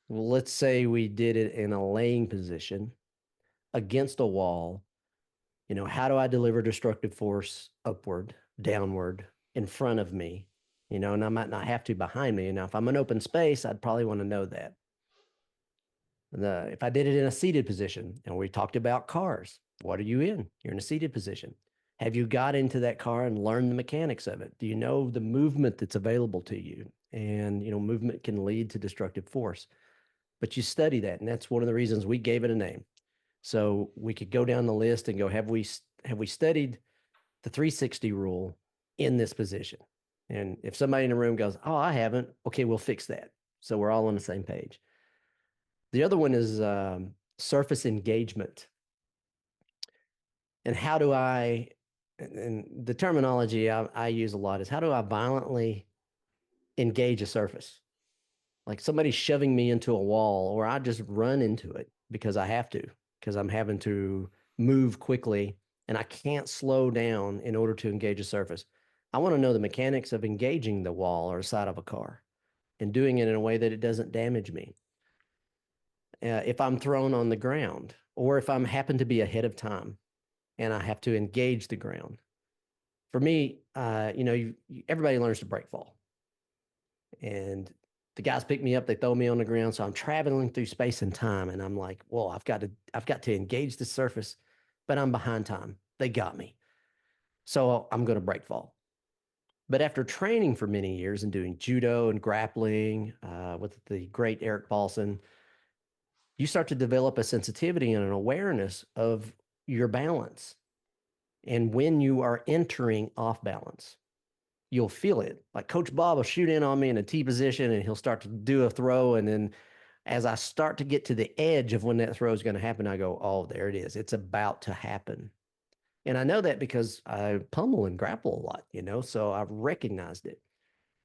let's say we did it in a laying position against a wall. How do I deliver destructive force upward, downward, in front of me? And I might not have to behind me. Now, if I'm in open space, I'd probably want to know that. If I did it in a seated position, and we talked about cars, what are you in? You're in a seated position. Have you got into that car and learned the mechanics of it? Do you know the movement that's available to you? And, movement can lead to destructive force, but you study that. And that's one of the reasons we gave it a name. So we could go down the list and go, have we studied the 360 rule in this position? And if somebody in the room goes, oh, I haven't, okay, we'll fix that. So we're all on the same page. The other one is surface engagement. And how do and the terminology I use a lot is, how do I violently engage a surface? Like somebody's shoving me into a wall, or I just run into it because I have to, because I'm having to move quickly and I can't slow down in order to engage a surface. I want to know the mechanics of engaging the wall or the side of a car and doing it in a way that it doesn't damage me. If I'm thrown on the ground, or if I'm happen to be ahead of time and I have to engage the ground. For me, everybody learns to break fall. And the guys pick me up, they throw me on the ground. So I'm traveling through space and time. And I'm like, whoa, I've got to engage the surface, but I'm behind time. They got me. So I'm going to break fall. But after training for many years and doing judo and grappling with the great Erik Paulson, you start to develop a sensitivity and an awareness of your balance. And when you are entering off balance, you'll feel it. Like Coach Bob will shoot in on me in a T position and he'll start to do a throw. And then as I start to get to the edge of when that throw is going to happen, I go, oh, there it is. It's about to happen. And I know that because I pummel and grapple a lot, so I've recognized it.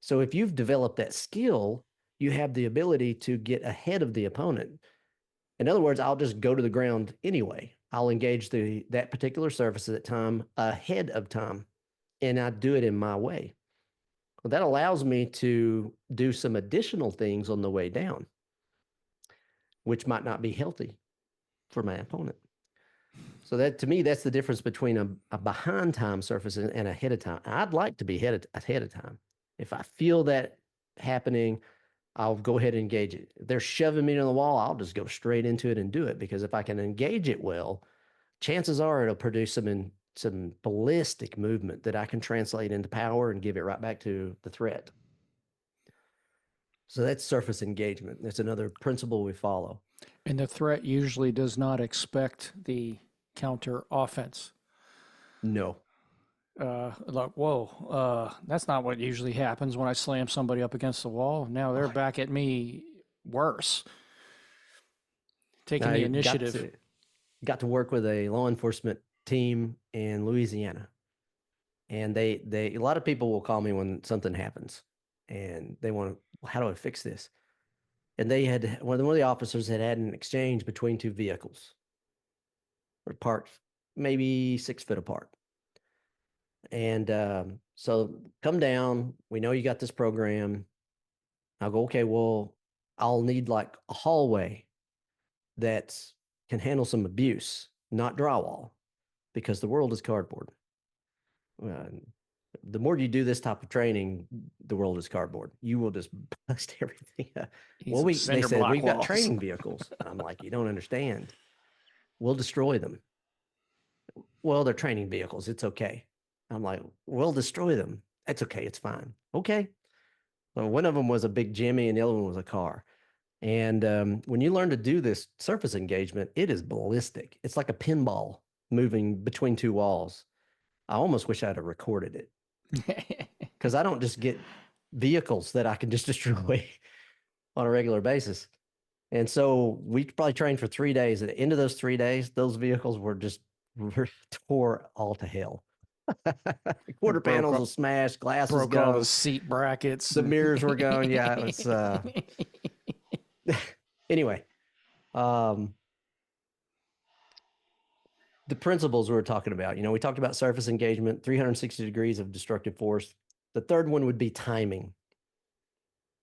So if you've developed that skill, you have the ability to get ahead of the opponent. In other words, I'll just go to the ground anyway. I'll engage that particular surface at that time ahead of time, and I do it in my way. Well, that allows me to do some additional things on the way down, which might not be healthy for my opponent. So that, to me, that's the difference between a behind time surface and ahead of time. I'd like to be ahead of time. If I feel that happening, I'll go ahead and engage it. If they're shoving me to the wall, I'll just go straight into it and do it, because if I can engage it well, chances are it'll produce some ballistic movement that I can translate into power and give it right back to the threat. So that's surface engagement. That's another principle we follow. And the threat usually does not expect the counter offense. No. Like, whoa, that's not what usually happens when I slam somebody up against the wall. Now they're back at me worse, taking the initiative. Got to work with a law enforcement team in Louisiana. And they a lot of people will call me when something happens and they want to, how do I fix this? And they had, one of the officers had an exchange between two vehicles, or parked maybe 6 feet apart. And so come down, we know you got this program. I'll go, okay, well, I'll need like a hallway that can handle some abuse, not drywall, because the world is cardboard. The more you do this type of training, the world is cardboard. You will just bust everything up. Well, they said, we've got training vehicles. I'm like, you don't understand. We'll destroy them. Well, they're training vehicles. It's okay. I'm like, we'll destroy them. It's okay. It's fine. Okay. Well, one of them was a big Jimmy and the other one was a car. And when you learn to do this surface engagement, it is ballistic. It's like a pinball moving between two walls. I almost wish I'd have recorded it, because I don't just get vehicles that I can just destroy on a regular basis. And so we probably trained for 3 days. At the end of those 3 days, those vehicles were tore all to hell. Quarter panels were smashed, glass was gone, all the seat brackets, the mirrors were gone. Yeah, it was. Anyway, the principles we were talking about. We talked about surface engagement, 360 degrees of destructive force. The third one would be timing.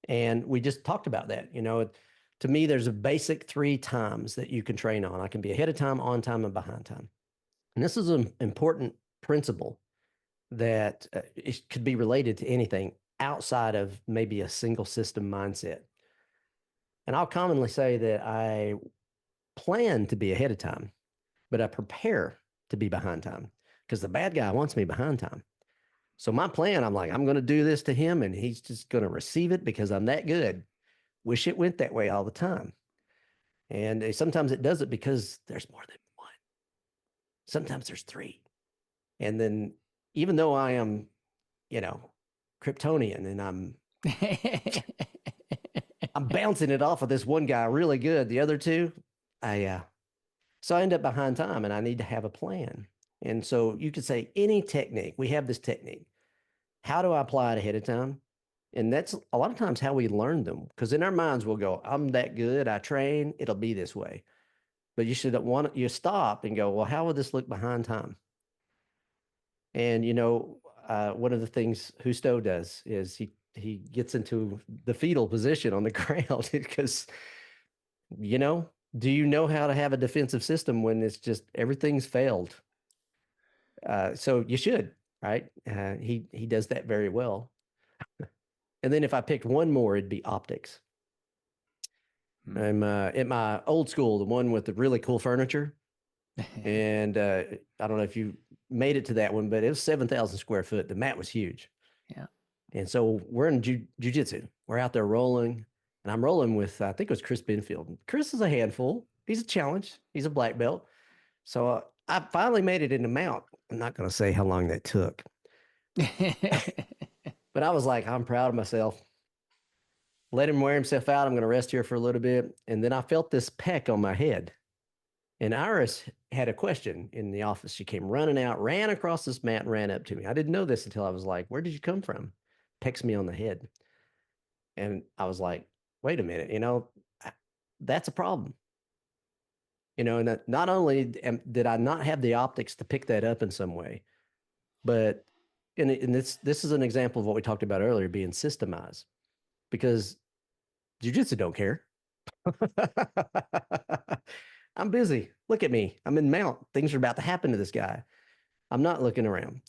And we just talked about that. To me, there's a basic 3 times that you can train on. I can be ahead of time, on time, and behind time. And this is an important principle that it could be related to anything outside of maybe a single system mindset. And I'll commonly say that I plan to be ahead of time, but I prepare to be behind time because the bad guy wants me behind time. So my plan, I'm like, I'm going to do this to him and he's just going to receive it because I'm that good. Wish it went that way all the time. And sometimes it does it because there's more than one. Sometimes there's 3. And then even though I am, Kryptonian and I'm bouncing it off of this one guy really good. The other 2, so I end up behind time and I need to have a plan. And so you could say any technique, we have this technique. How do I apply it ahead of time? And that's a lot of times how we learn them, because in our minds we'll go, I'm that good, I train, it'll be this way. But you stop and go, well, how would this look behind time? And one of the things Justo does is he gets into the fetal position on the ground because, do you know how to have a defensive system when it's just everything's failed? So you should, right? He does that very well. And then if I picked one more, it'd be optics. I'm at my old school, the one with the really cool furniture. And I don't know if you made it to that one, but it was 7,000 square foot. The mat was huge. Yeah. And so we're in jujitsu. We're out there rolling, and I'm rolling with, I think it was Chris Benfield. Chris is a handful. He's a challenge. He's a black belt. So I finally made it into mount. I'm not going to say how long that took. But I was like, I'm proud of myself. Let him wear himself out. I'm going to rest here for a little bit. And then I felt this peck on my head. And Iris had a question in the office. She came running out, ran across this mat, and ran up to me. I didn't know this until I was like, where did you come from? Pecks me on the head. And I was like, wait a minute, that's a problem. And that not only did I not have the optics to pick that up in some way, but and this is an example of what we talked about earlier, being systemized, because jiu-jitsu don't care. I'm busy. Look at me. I'm in mount. Things are about to happen to this guy. I'm not looking around.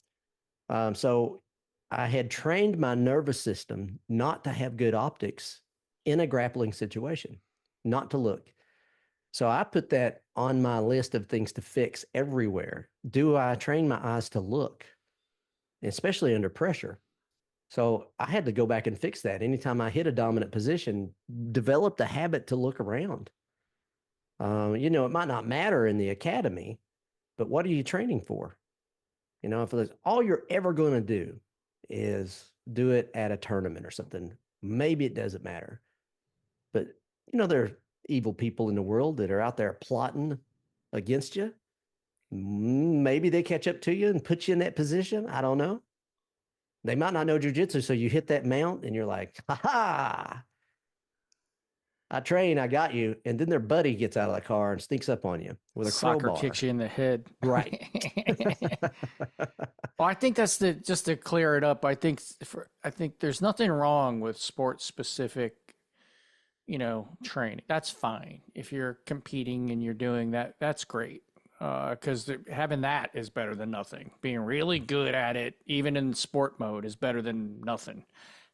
So I had trained my nervous system not to have good optics in a grappling situation, not to look. So I put that on my list of things to fix everywhere. Do I train my eyes to look, especially under pressure? So I had to go back and fix that. Anytime I hit a dominant position, develop the habit to look around. It might not matter in the academy, but what are you training for? If it's all you're ever going to do is do it at a tournament or something, maybe it doesn't matter. But, there are evil people in the world that are out there plotting against you. Maybe they catch up to you and put you in that position. I don't know. They might not know jujitsu, so you hit that mount and you're like, ha ha, I train, I got you. And then their buddy gets out of the car and sneaks up on you with a Soccer crowbar. kicks you in the head. Right. Well, I think that's just to clear it up. I think there's nothing wrong with sports specific, training. That's fine. If you're competing and you're doing that, that's great. Because having that is better than nothing. Being really good at it, even in sport mode, is better than nothing.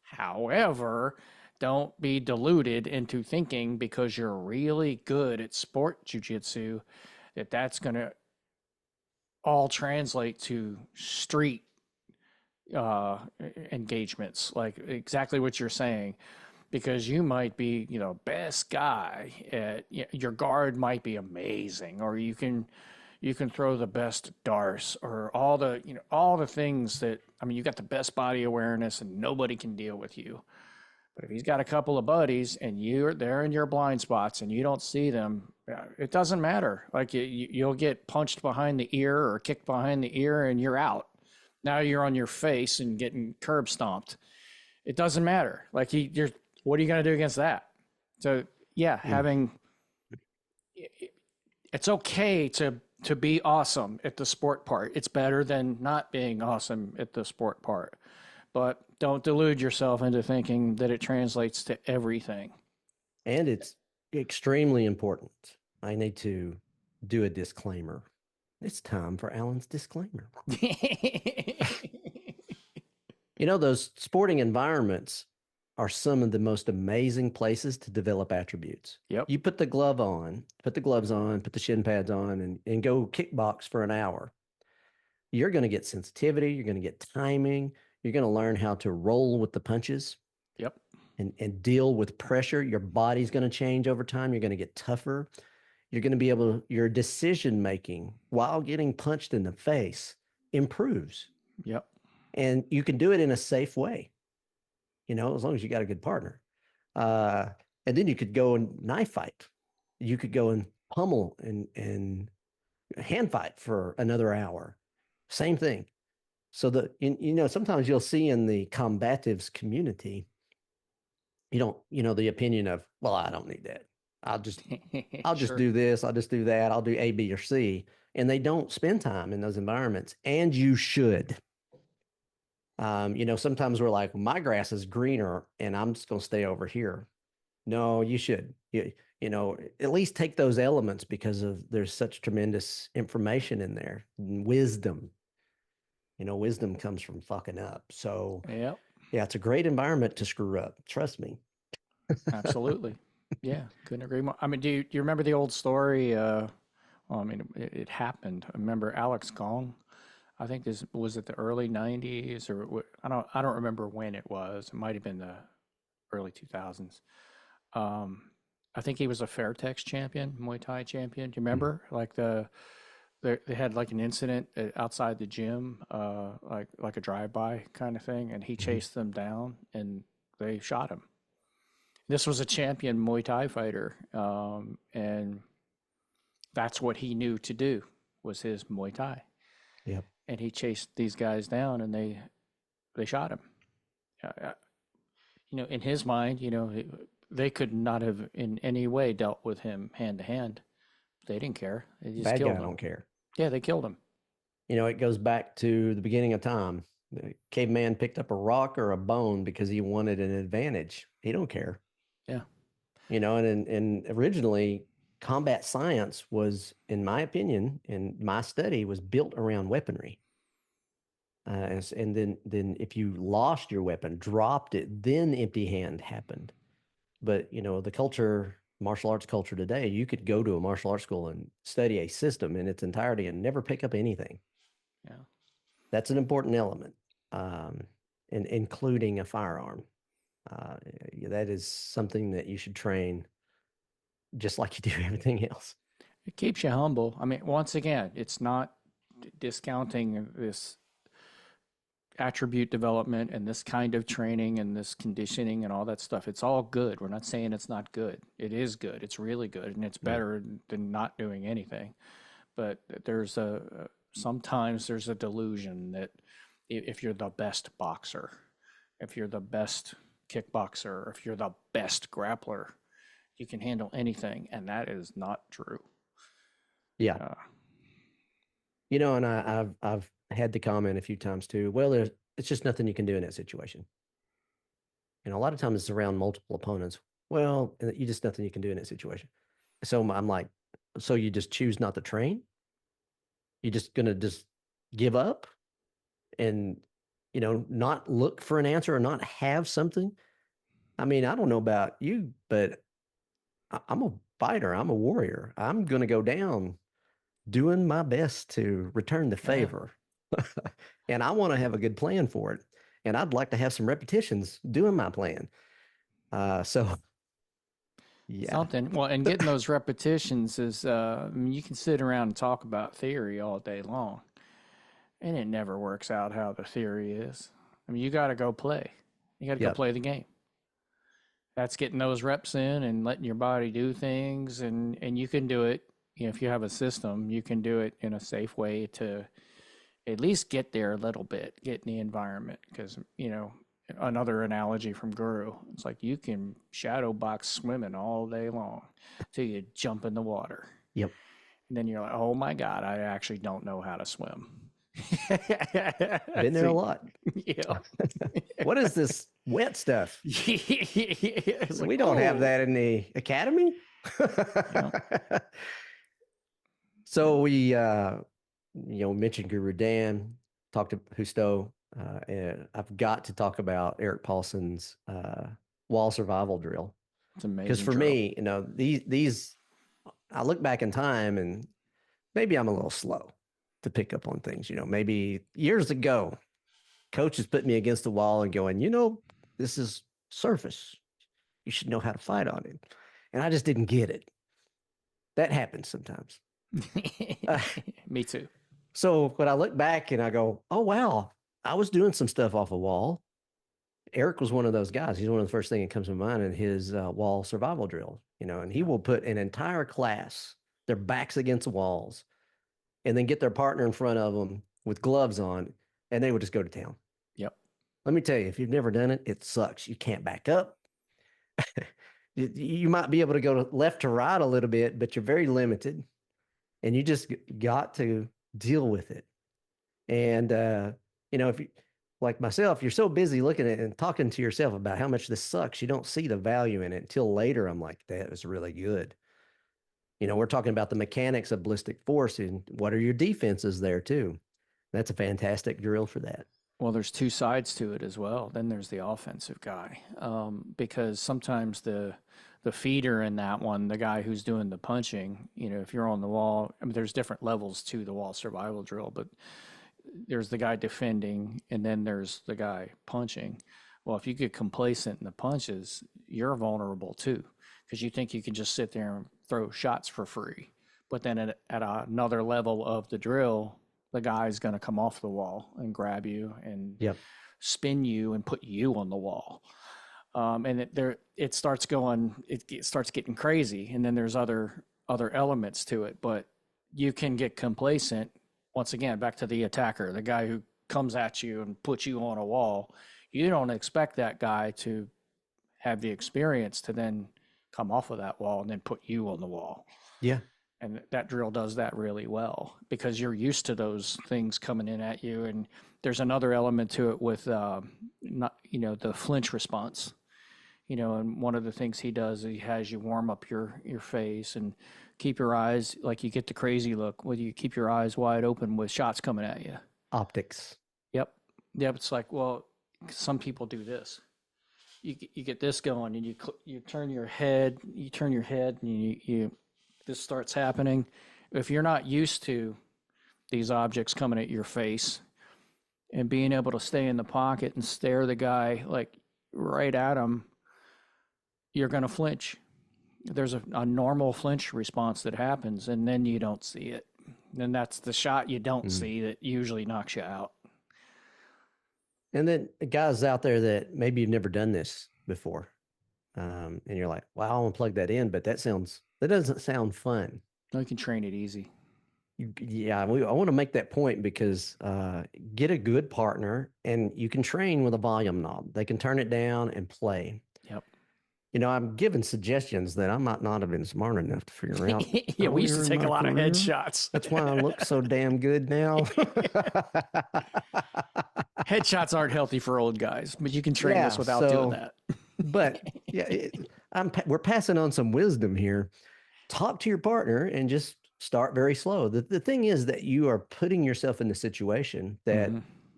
However, don't be deluded into thinking because you're really good at sport jiu-jitsu that's going to all translate to street engagements, like exactly what you're saying. Because you might be, best guy at, your guard might be amazing, or you can throw the best darts, or all the things that, you got the best body awareness and nobody can deal with you. But if he's got a couple of buddies and they're in your blind spots and you don't see them, it doesn't matter. Like you'll get punched behind the ear or kicked behind the ear and you're out. Now you're on your face and getting curb stomped. It doesn't matter. Like what are you going to do against that? So yeah, it's okay to to be awesome at the sport part. It's better than not being awesome at the sport part. But don't delude yourself into thinking that it translates to everything. And it's extremely important. I need to do a disclaimer. It's time for Alan's disclaimer. Those sporting environments are some of the most amazing places to develop attributes. Yep. You put the gloves on, put the shin pads on, and go kickbox for an hour. You're going to get sensitivity. You're going to get timing. You're going to learn how to roll with the punches. Yep. And deal with pressure. Your body's going to change over time. You're going to get tougher. You're going to be able to, your decision making while getting punched in the face improves. Yep. And you can do it in a safe way, as long as you got a good partner. And then you could go and knife fight. You could go and pummel and hand fight for another hour. Same thing. So sometimes you'll see in the combatives community, the opinion of, well, I don't need that. I'll just Sure. do this. I'll just do that. I'll do A, B, or C. And they don't spend time in those environments. And you should. Sometimes we're like, my grass is greener and I'm just going to stay over here. No, you should. At least take those elements because there's such tremendous information in there. Wisdom. Wisdom comes from fucking up. So, Yep. yeah, it's a great environment to screw up. Trust me. Absolutely. Yeah, couldn't agree more. I mean, do you remember the old story? It happened. I remember Alex Gong. I think this was it the early '90s, or I don't remember when it was. It might have been the early 2000s. I think he was a Fairtex champion, Muay Thai champion. Do you remember? Like they had like an incident outside the gym, like a drive-by kind of thing, and he chased them down and they shot him. This was a champion Muay Thai fighter, and that's what he knew to do was his Muay Thai. Yep. And he chased these guys down, and they shot him. In his mind, they could not have in any way dealt with him hand to hand. They didn't care. They just Bad killed guy him. don't care. Yeah, they killed him. It goes back to the beginning of time. The caveman picked up a rock or a bone because he wanted an advantage. He don't care. Yeah. And originally combat science was, in my opinion, and my study was built around weaponry. And then if you lost your weapon, dropped it, then empty hand happened. But the culture, martial arts culture today, you could go to a martial arts school and study a system in its entirety and never pick up anything. Yeah. That's an important element, including a firearm. That is something that you should train just like you do everything else. It keeps you humble. I mean, once again, it's not discounting this attribute development and this kind of training and this conditioning and all that stuff. It's all good. We're not saying it's not good. It is good. It's really good, and it's better than not doing anything. But sometimes there's a delusion that if you're the best boxer, if you're the best kickboxer, if you're the best grappler, you can handle anything, and that is not true. Yeah. And I've had the comment a few times too. Well, it's just nothing you can do in that situation. And a lot of times it's around multiple opponents. Well, you just nothing you can do in that situation. So I'm like, so you just choose not to train? You're just gonna just give up and not look for an answer or not have something? I mean, I don't know about you, but I'm a fighter. I'm a warrior. I'm gonna go down doing my best to return the favor. And I want to have a good plan for it. And I'd like to have some repetitions doing my plan. So, yeah. Something. Well, and getting those repetitions is, you can sit around and talk about theory all day long, and it never works out how the theory is. I mean, you got to go play. You got to go play the game. That's getting those reps in and letting your body do things, and you can do it. If you have a system, you can do it in a safe way to at least get there a little bit, get in the environment. Because, another analogy from Guru, it's like you can shadow box swimming all day long till you jump in the water. Yep. And then you're like, oh my God, I actually don't know how to swim. Been there So, a lot. yeah. What is this wet stuff? It's like, We don't have oh, that in the academy. yeah, So we, mentioned Guru Dan, talked to Justo, and I've got to talk about Erik Paulson's wall survival drill. it's an Because amazing for drill. me, these, I look back in time and maybe I'm a little slow to pick up on things. Maybe years ago, coaches put me against the wall and going, this is surface. You should know how to fight on it. And I just didn't get it. That happens sometimes. Uh, Me too. so when I look back and I go, oh, wow, I was doing some stuff off a wall. Erik was one of those guys. He's one of the first thing that comes to mind in his wall survival drill, and he Yeah. will put an entire class, their backs against the walls, and then get their partner in front of them with gloves on, and they would just go to town. Yep. Let me tell you, if you've never done it, it sucks. You can't back up. You might be able to go left to right a little bit, but you're very limited, and you just got to deal with it. And if you like myself, you're so busy looking at it and talking to yourself about how much this sucks, you don't see the value in it until later. I'm like, that was really good. We're talking about the mechanics of ballistic force and what are your defenses there too. That's a fantastic drill for that. Well, there's two sides to it as well. Then there's the offensive guy, because sometimes the feeder in that one, the guy who's doing the punching, if you're on the wall, I mean, there's different levels to the wall survival drill, but there's the guy defending, and then there's the guy punching. Well, if you get complacent in the punches, you're vulnerable too, because you think you can just sit there and throw shots for free. But then at another level of the drill, the guy's going to come off the wall and grab you and Yep. spin you and put you on the wall. And it starts getting crazy. And then there's other elements to it, but you can get complacent. Once again, back to the attacker, the guy who comes at you and puts you on a wall. You don't expect that guy to have the experience to then come off of that wall and then put you on the wall. Yeah. And that drill does that really well because you're used to those things coming in at you. And there's another element to it with the flinch response. And one of the things he does, he has you warm up your face and keep your eyes, like you get the crazy look, whether you keep your eyes wide open with shots coming at you. Optics. Yep. It's like, well, some people do this. You get this going, and you turn your head, and you this starts happening. If you're not used to these objects coming at your face and being able to stay in the pocket and stare the guy like right at him, you're going to flinch. There's a normal flinch response that happens, and then you don't see it. And that's the shot you don't see that usually knocks you out. And then guys out there that maybe you've never done this before, and you're like, "Wow, I want to plug that in," but that doesn't sound fun. No, you can train it easy. I want to make that point because get a good partner, and you can train with a volume knob. They can turn it down and play. Yep. I'm given suggestions that I might not have been smart enough to figure out. Yeah, we used to take a lot of headshots. That's why I look so damn good now. Headshots aren't healthy for old guys, but you can train this without doing that. But yeah, we're passing on some wisdom here. Talk to your partner and just start very slow. The thing is that you are putting yourself in the situation that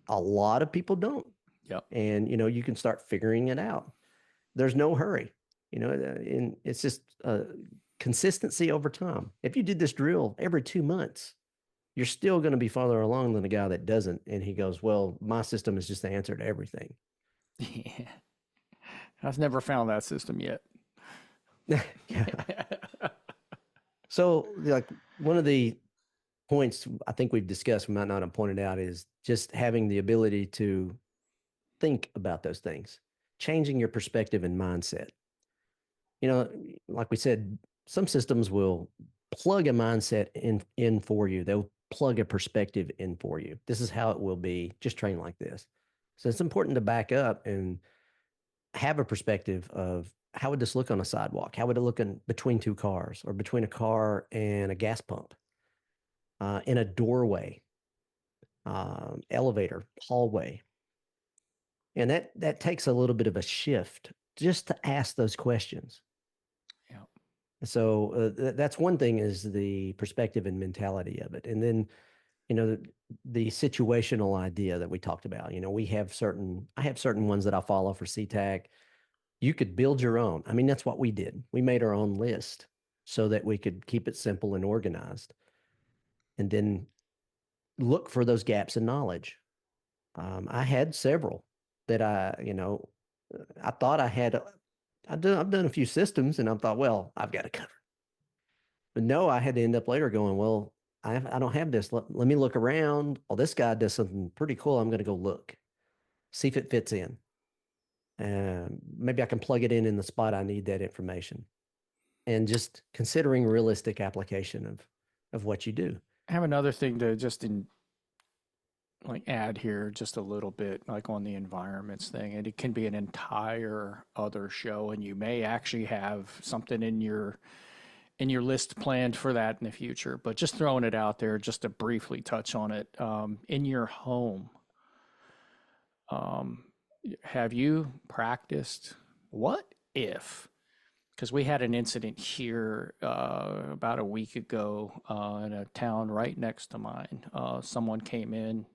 a lot of people don't. Yep. And, you can start figuring it out. There's no hurry, and it's just consistency over time. If you did this drill every 2 months, you're still going to be farther along than the guy that doesn't. And he goes, well, my system is just the answer to everything. Yeah. I've never found that system yet. Yeah. So like one of the points I think we've discussed, we might not have pointed out, is just having the ability to think about those things, changing your perspective and mindset. Like we said, some systems will plug a mindset in for you. They'll plug a perspective in for you. This is how it will be. Just train like this. So it's important to back up and have a perspective of how would this look on a sidewalk? How would it look in between two cars or between a car and a gas pump? in a doorway, elevator, hallway. And that takes a little bit of a shift just to ask those questions. Yeah. So that's one thing, is the perspective and mentality of it. And then, the situational idea that we talked about. I have certain ones that I follow for C-TAC. You could build your own. I mean, that's what we did. We made our own list so that we could keep it simple and organized, and then look for those gaps in knowledge. I had several that I thought I had. I've done a few systems, and I thought, well, I've got to cover. But no, I had to end up later going, well, I don't have this. Let me look around. Oh, this guy does something pretty cool. I'm going to go look, see if it fits in. Maybe I can plug it in the spot I need that information. And just considering realistic application of what you do. I have another thing to add here just a little bit, like on the environments thing, and it can be an entire other show, and you may actually have something in your list planned for that in the future. But just throwing it out there, just to briefly touch on it, in your home, um, have you practiced what if? Because we had an incident here about a week ago in a town right next to mine. Someone came in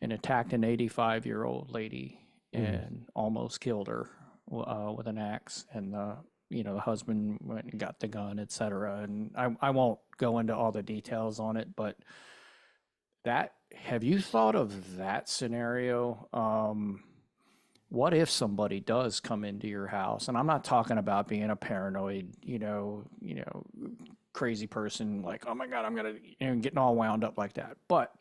and attacked an 85-year-old lady and almost killed her with an axe. And the husband went and got the gun, etc. And I won't go into all the details on it, but have you thought of that scenario? What if somebody does come into your house? And I'm not talking about being a paranoid, crazy person, like, oh my God, I'm gonna, getting all wound up like that. But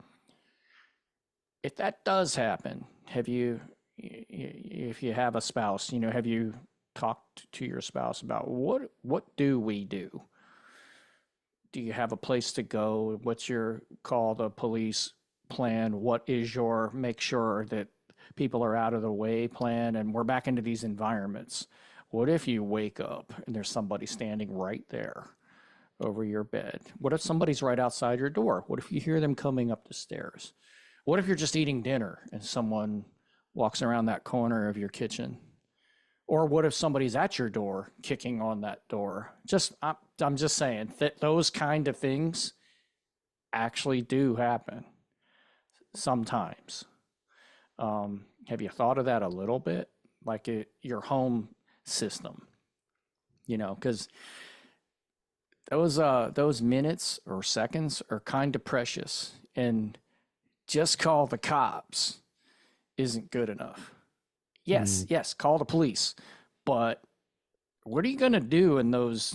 if that does happen, if you have a spouse, have you talked to your spouse about what do we do? Do you have a place to go? What's your call the police plan? What is your make sure that people are out of the way plan? And we're back into these environments. What if you wake up and there's somebody standing right there over your bed? What if somebody's right outside your door? What if you hear them coming up the stairs? What if you're just eating dinner and someone walks around that corner of your kitchen? Or what if somebody's at your door kicking on that door? I'm just saying that those kind of things actually do happen sometimes. Have you thought of that a little bit? Like your home system, because those minutes or seconds are kind of precious, and just call the cops isn't good enough. Yes, call the police, but what are you going to do in those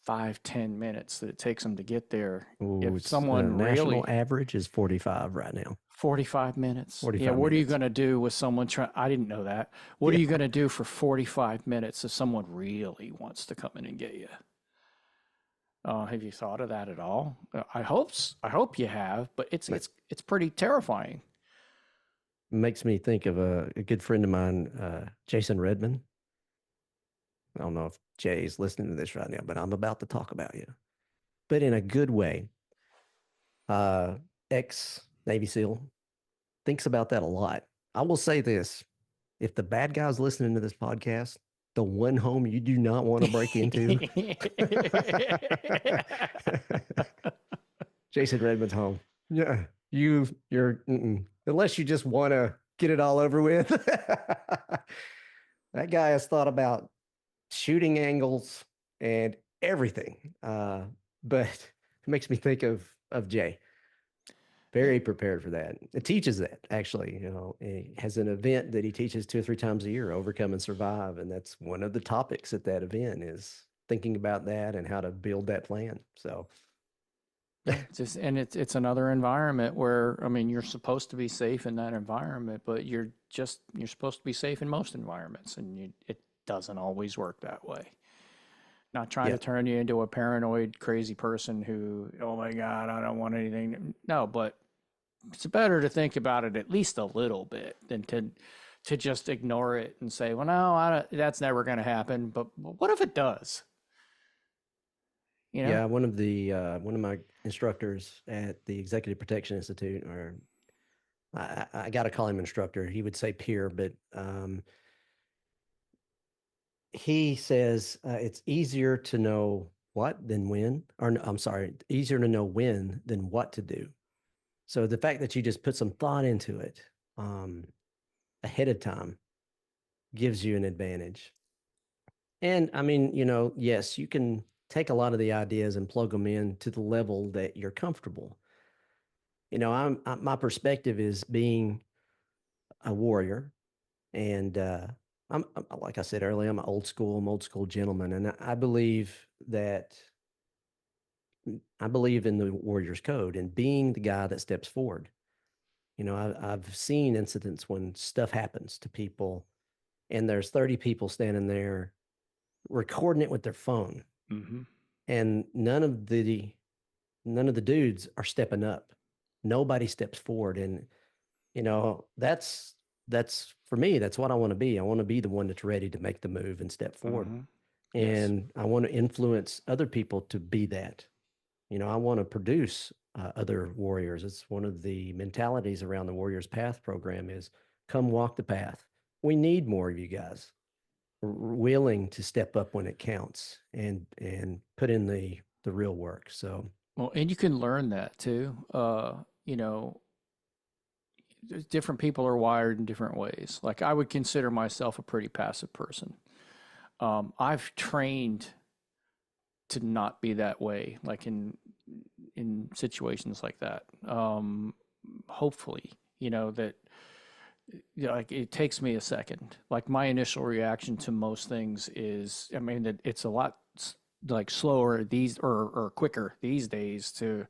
5-10 minutes that it takes them to get there? Ooh, If it's someone national really average is 45 right now. 45 minutes. 45 Yeah, what are you minutes. going to do with someone trying? I didn't know that. What are you going to do for 45 minutes if someone really wants to come in and get you? Have you thought of that at all? I hope you have, but it's pretty terrifying. Makes me think of a good friend of mine, Jason Redman. I don't know if Jay's listening to this right now, but I'm about to talk about you, but in a good way. Ex Navy SEAL, thinks about that a lot. I will say this: if the bad guy's listening to this podcast, the one home you do not want to break into, Jason Redmond's home. Yeah, unless you just want to get it all over with. That guy has thought about shooting angles and everything. But it makes me think of Jay. Very prepared for that. It teaches that, actually. He has an event that he teaches 2 or 3 times a year, Overcome and Survive, and that's one of the topics at that event, is thinking about that and how to build that plan. So it's another environment where, I mean, you're supposed to be safe in that environment, but you're supposed to be safe in most environments, and it doesn't always work that way. Not trying to turn you into a paranoid, crazy person who, oh my God, I don't want anything. No, but it's better to think about it at least a little bit than to just ignore it and say, well, no, that's never going to happen. But what if it does? you know? Yeah, one of my instructors at the Executive Protection Institute, or I got to call him instructor. He would say peer, but he says it's easier to know what than when, or no, I'm sorry, easier to know when than what to do. So the fact that you just put some thought into it um, ahead of time gives you an advantage. And I mean, yes, you can take a lot of the ideas and plug them in to the level that you're comfortable. My perspective is being a warrior, and like I said earlier, I'm old school gentleman, and I believe in the warrior's code and being the guy that steps forward. I've seen incidents when stuff happens to people, and there's 30 people standing there recording it with their phone, Mm-hmm. and none of the dudes are stepping up. Nobody steps forward, and that's for me. That's what I want to be. I want to be the one that's ready to make the move and step forward, Mm-hmm. Yes. and I want to influence other people to be that. I want to produce other warriors. It's one of the mentalities around the Warriors Path program is come walk the path. We need more of you guys willing to step up when it counts and put in the real work. So Well, and you can learn that too. You know, different people are wired in different ways. Like I would consider myself a pretty passive person. I've trained to not be that way, like in situations like that. Hopefully, that like it takes me a second. Like my initial reaction to most things is, I mean, that it's a lot like slower these or quicker these days to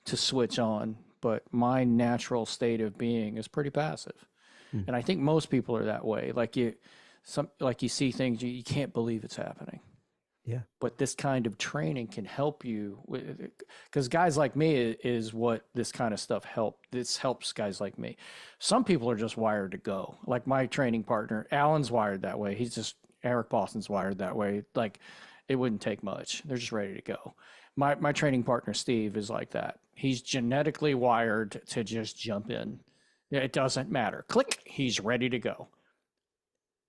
switch on. But my natural state of being is pretty passive, mm, and I think most people are that way. Like you see things you can't believe it's happening, yeah, but this kind of training can help you with, because guys like me is what this kind of stuff this helps guys like me. Some people are just wired to go, like my training partner Alan's wired that way. Erik Paulson's wired that way. Like it wouldn't take much, they're just ready to go. My training partner Steve is like that. He's genetically wired to just jump in. It doesn't matter, click, he's ready to go.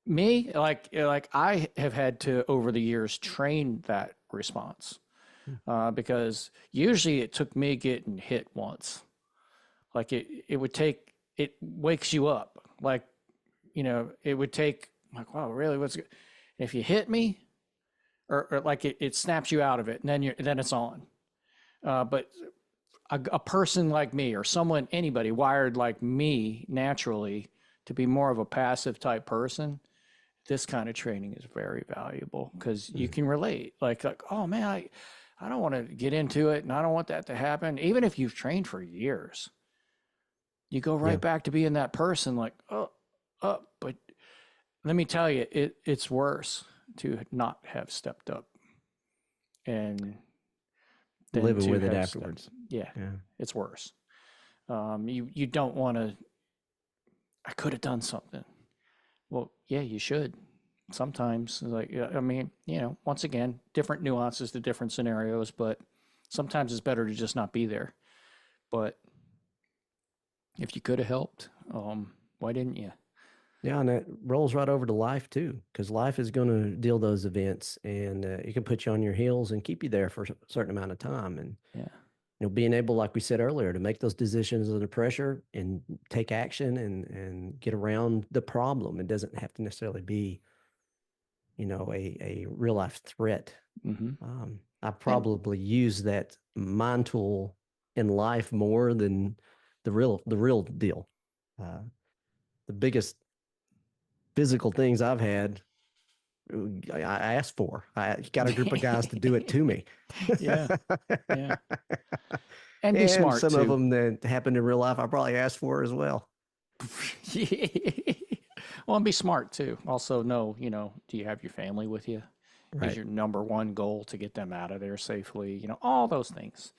Me, like I have had to over the years train that response, mm, because usually it took me getting hit once. Like it wakes you up. Like it would take, like, wow, really, what's good? If you hit me, or like it snaps you out of it, and then it's on. But a person like me, or anybody wired like me naturally to be more of a passive type person, this kind of training is very valuable because you mm, can relate. Like, oh man, I don't want to get into it, and I don't want that to happen. Even if you've trained for years, you go yeah, right back to being that person. Like, but let me tell you, it's worse to not have stepped up and than living to with it have stepped. afterwards. Yeah, Yeah, it's worse. You don't want to. I could have done something. Well, yeah, you should. Sometimes, like, I mean, once again, different nuances to different scenarios, but sometimes it's better to just not be there. But if you could have helped, why didn't you? yeah, and that rolls right over to life too, because life is going to deal those events, and it can put you on your heels and keep you there for a certain amount of time. And Yeah. being able, like we said earlier, to make those decisions under pressure and take action and get around the problem. It doesn't have to necessarily be, a real life threat. Mm-hmm. I And probably use that mind tool in life more than the real deal. Uh, the biggest physical things I've had, I asked for. I got a group of guys to do it to me. yeah, yeah, and be And smart some of too. them that happened in real life, I probably asked for as well. Well, and be smart too. Also, know, do you have your family with you? Is Right. your number one goal to get them out of there safely? All those things.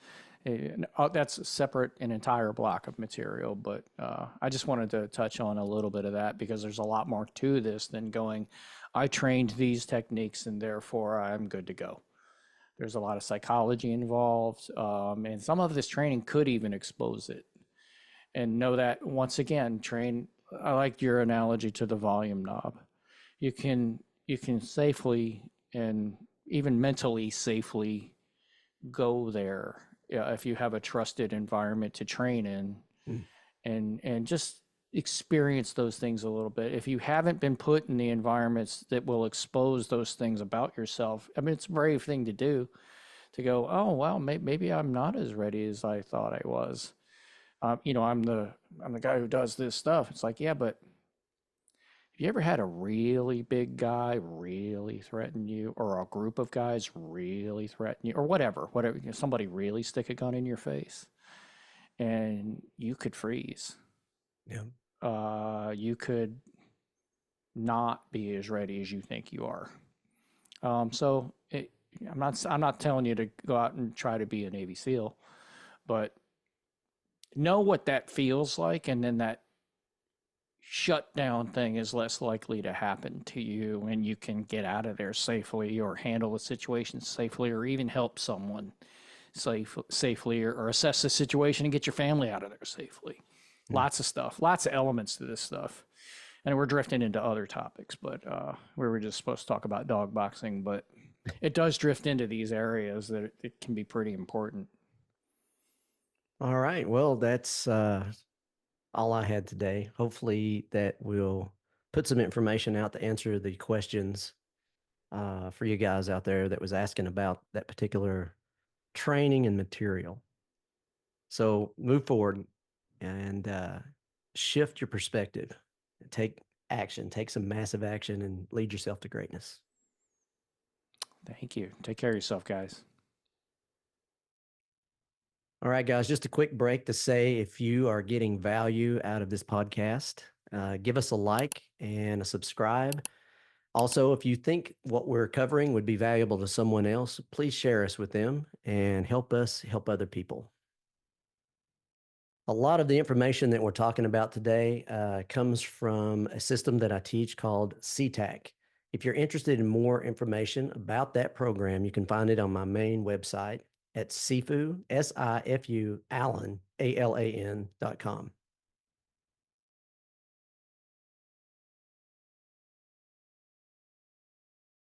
That's a separate and entire block of material, but I just wanted to touch on a little bit of that because there's a lot more to this than going, I trained these techniques and therefore I'm good to go. There's a lot of psychology involved, and some of this training could even expose it. And know that once again, train. I like your analogy to the volume knob. You can safely and even mentally safely go there if you have a trusted environment to train in, Mm. and just experience those things a little bit. If you haven't been put in the environments that will expose those things about yourself, I mean, it's a brave thing to do, to go, oh well, maybe I'm not as ready as I thought I was. I'm the guy who does this stuff. It's like, yeah, but have you ever had a really big guy really threaten you, or a group of guys really threaten you, or whatever, somebody really stick a gun in your face and you could freeze. Yeah. You could not be as ready as you think you are. I'm not telling you to go out and try to be a Navy SEAL, but know what that feels like, and then that shutdown thing is less likely to happen to you, and you can get out of there safely, or handle the situation safely, or even help someone safely, or assess the situation and get your family out of there safely. Mm. Lots of stuff, lots of elements to this stuff. And we're drifting into other topics, but we were just supposed to talk about dog boxing, but it does drift into these areas that it can be pretty important. All right. Well, that's all I had today. Hopefully, that will put some information out to answer the questions for you guys out there that was asking about that particular training and material. So move forward and shift your perspective. Take action. Take some massive action and lead yourself to greatness. Thank you. Take care of yourself, guys. All right, guys, just a quick break to say if you are getting value out of this podcast, give us a like and a subscribe. Also, if you think what we're covering would be valuable to someone else, please share us with them and help us help other people. A lot of the information that we're talking about today comes from a system that I teach called C-TAC. If you're interested in more information about that program, you can find it on my main website at Sifu, Sifu, Allen, ALAN.com.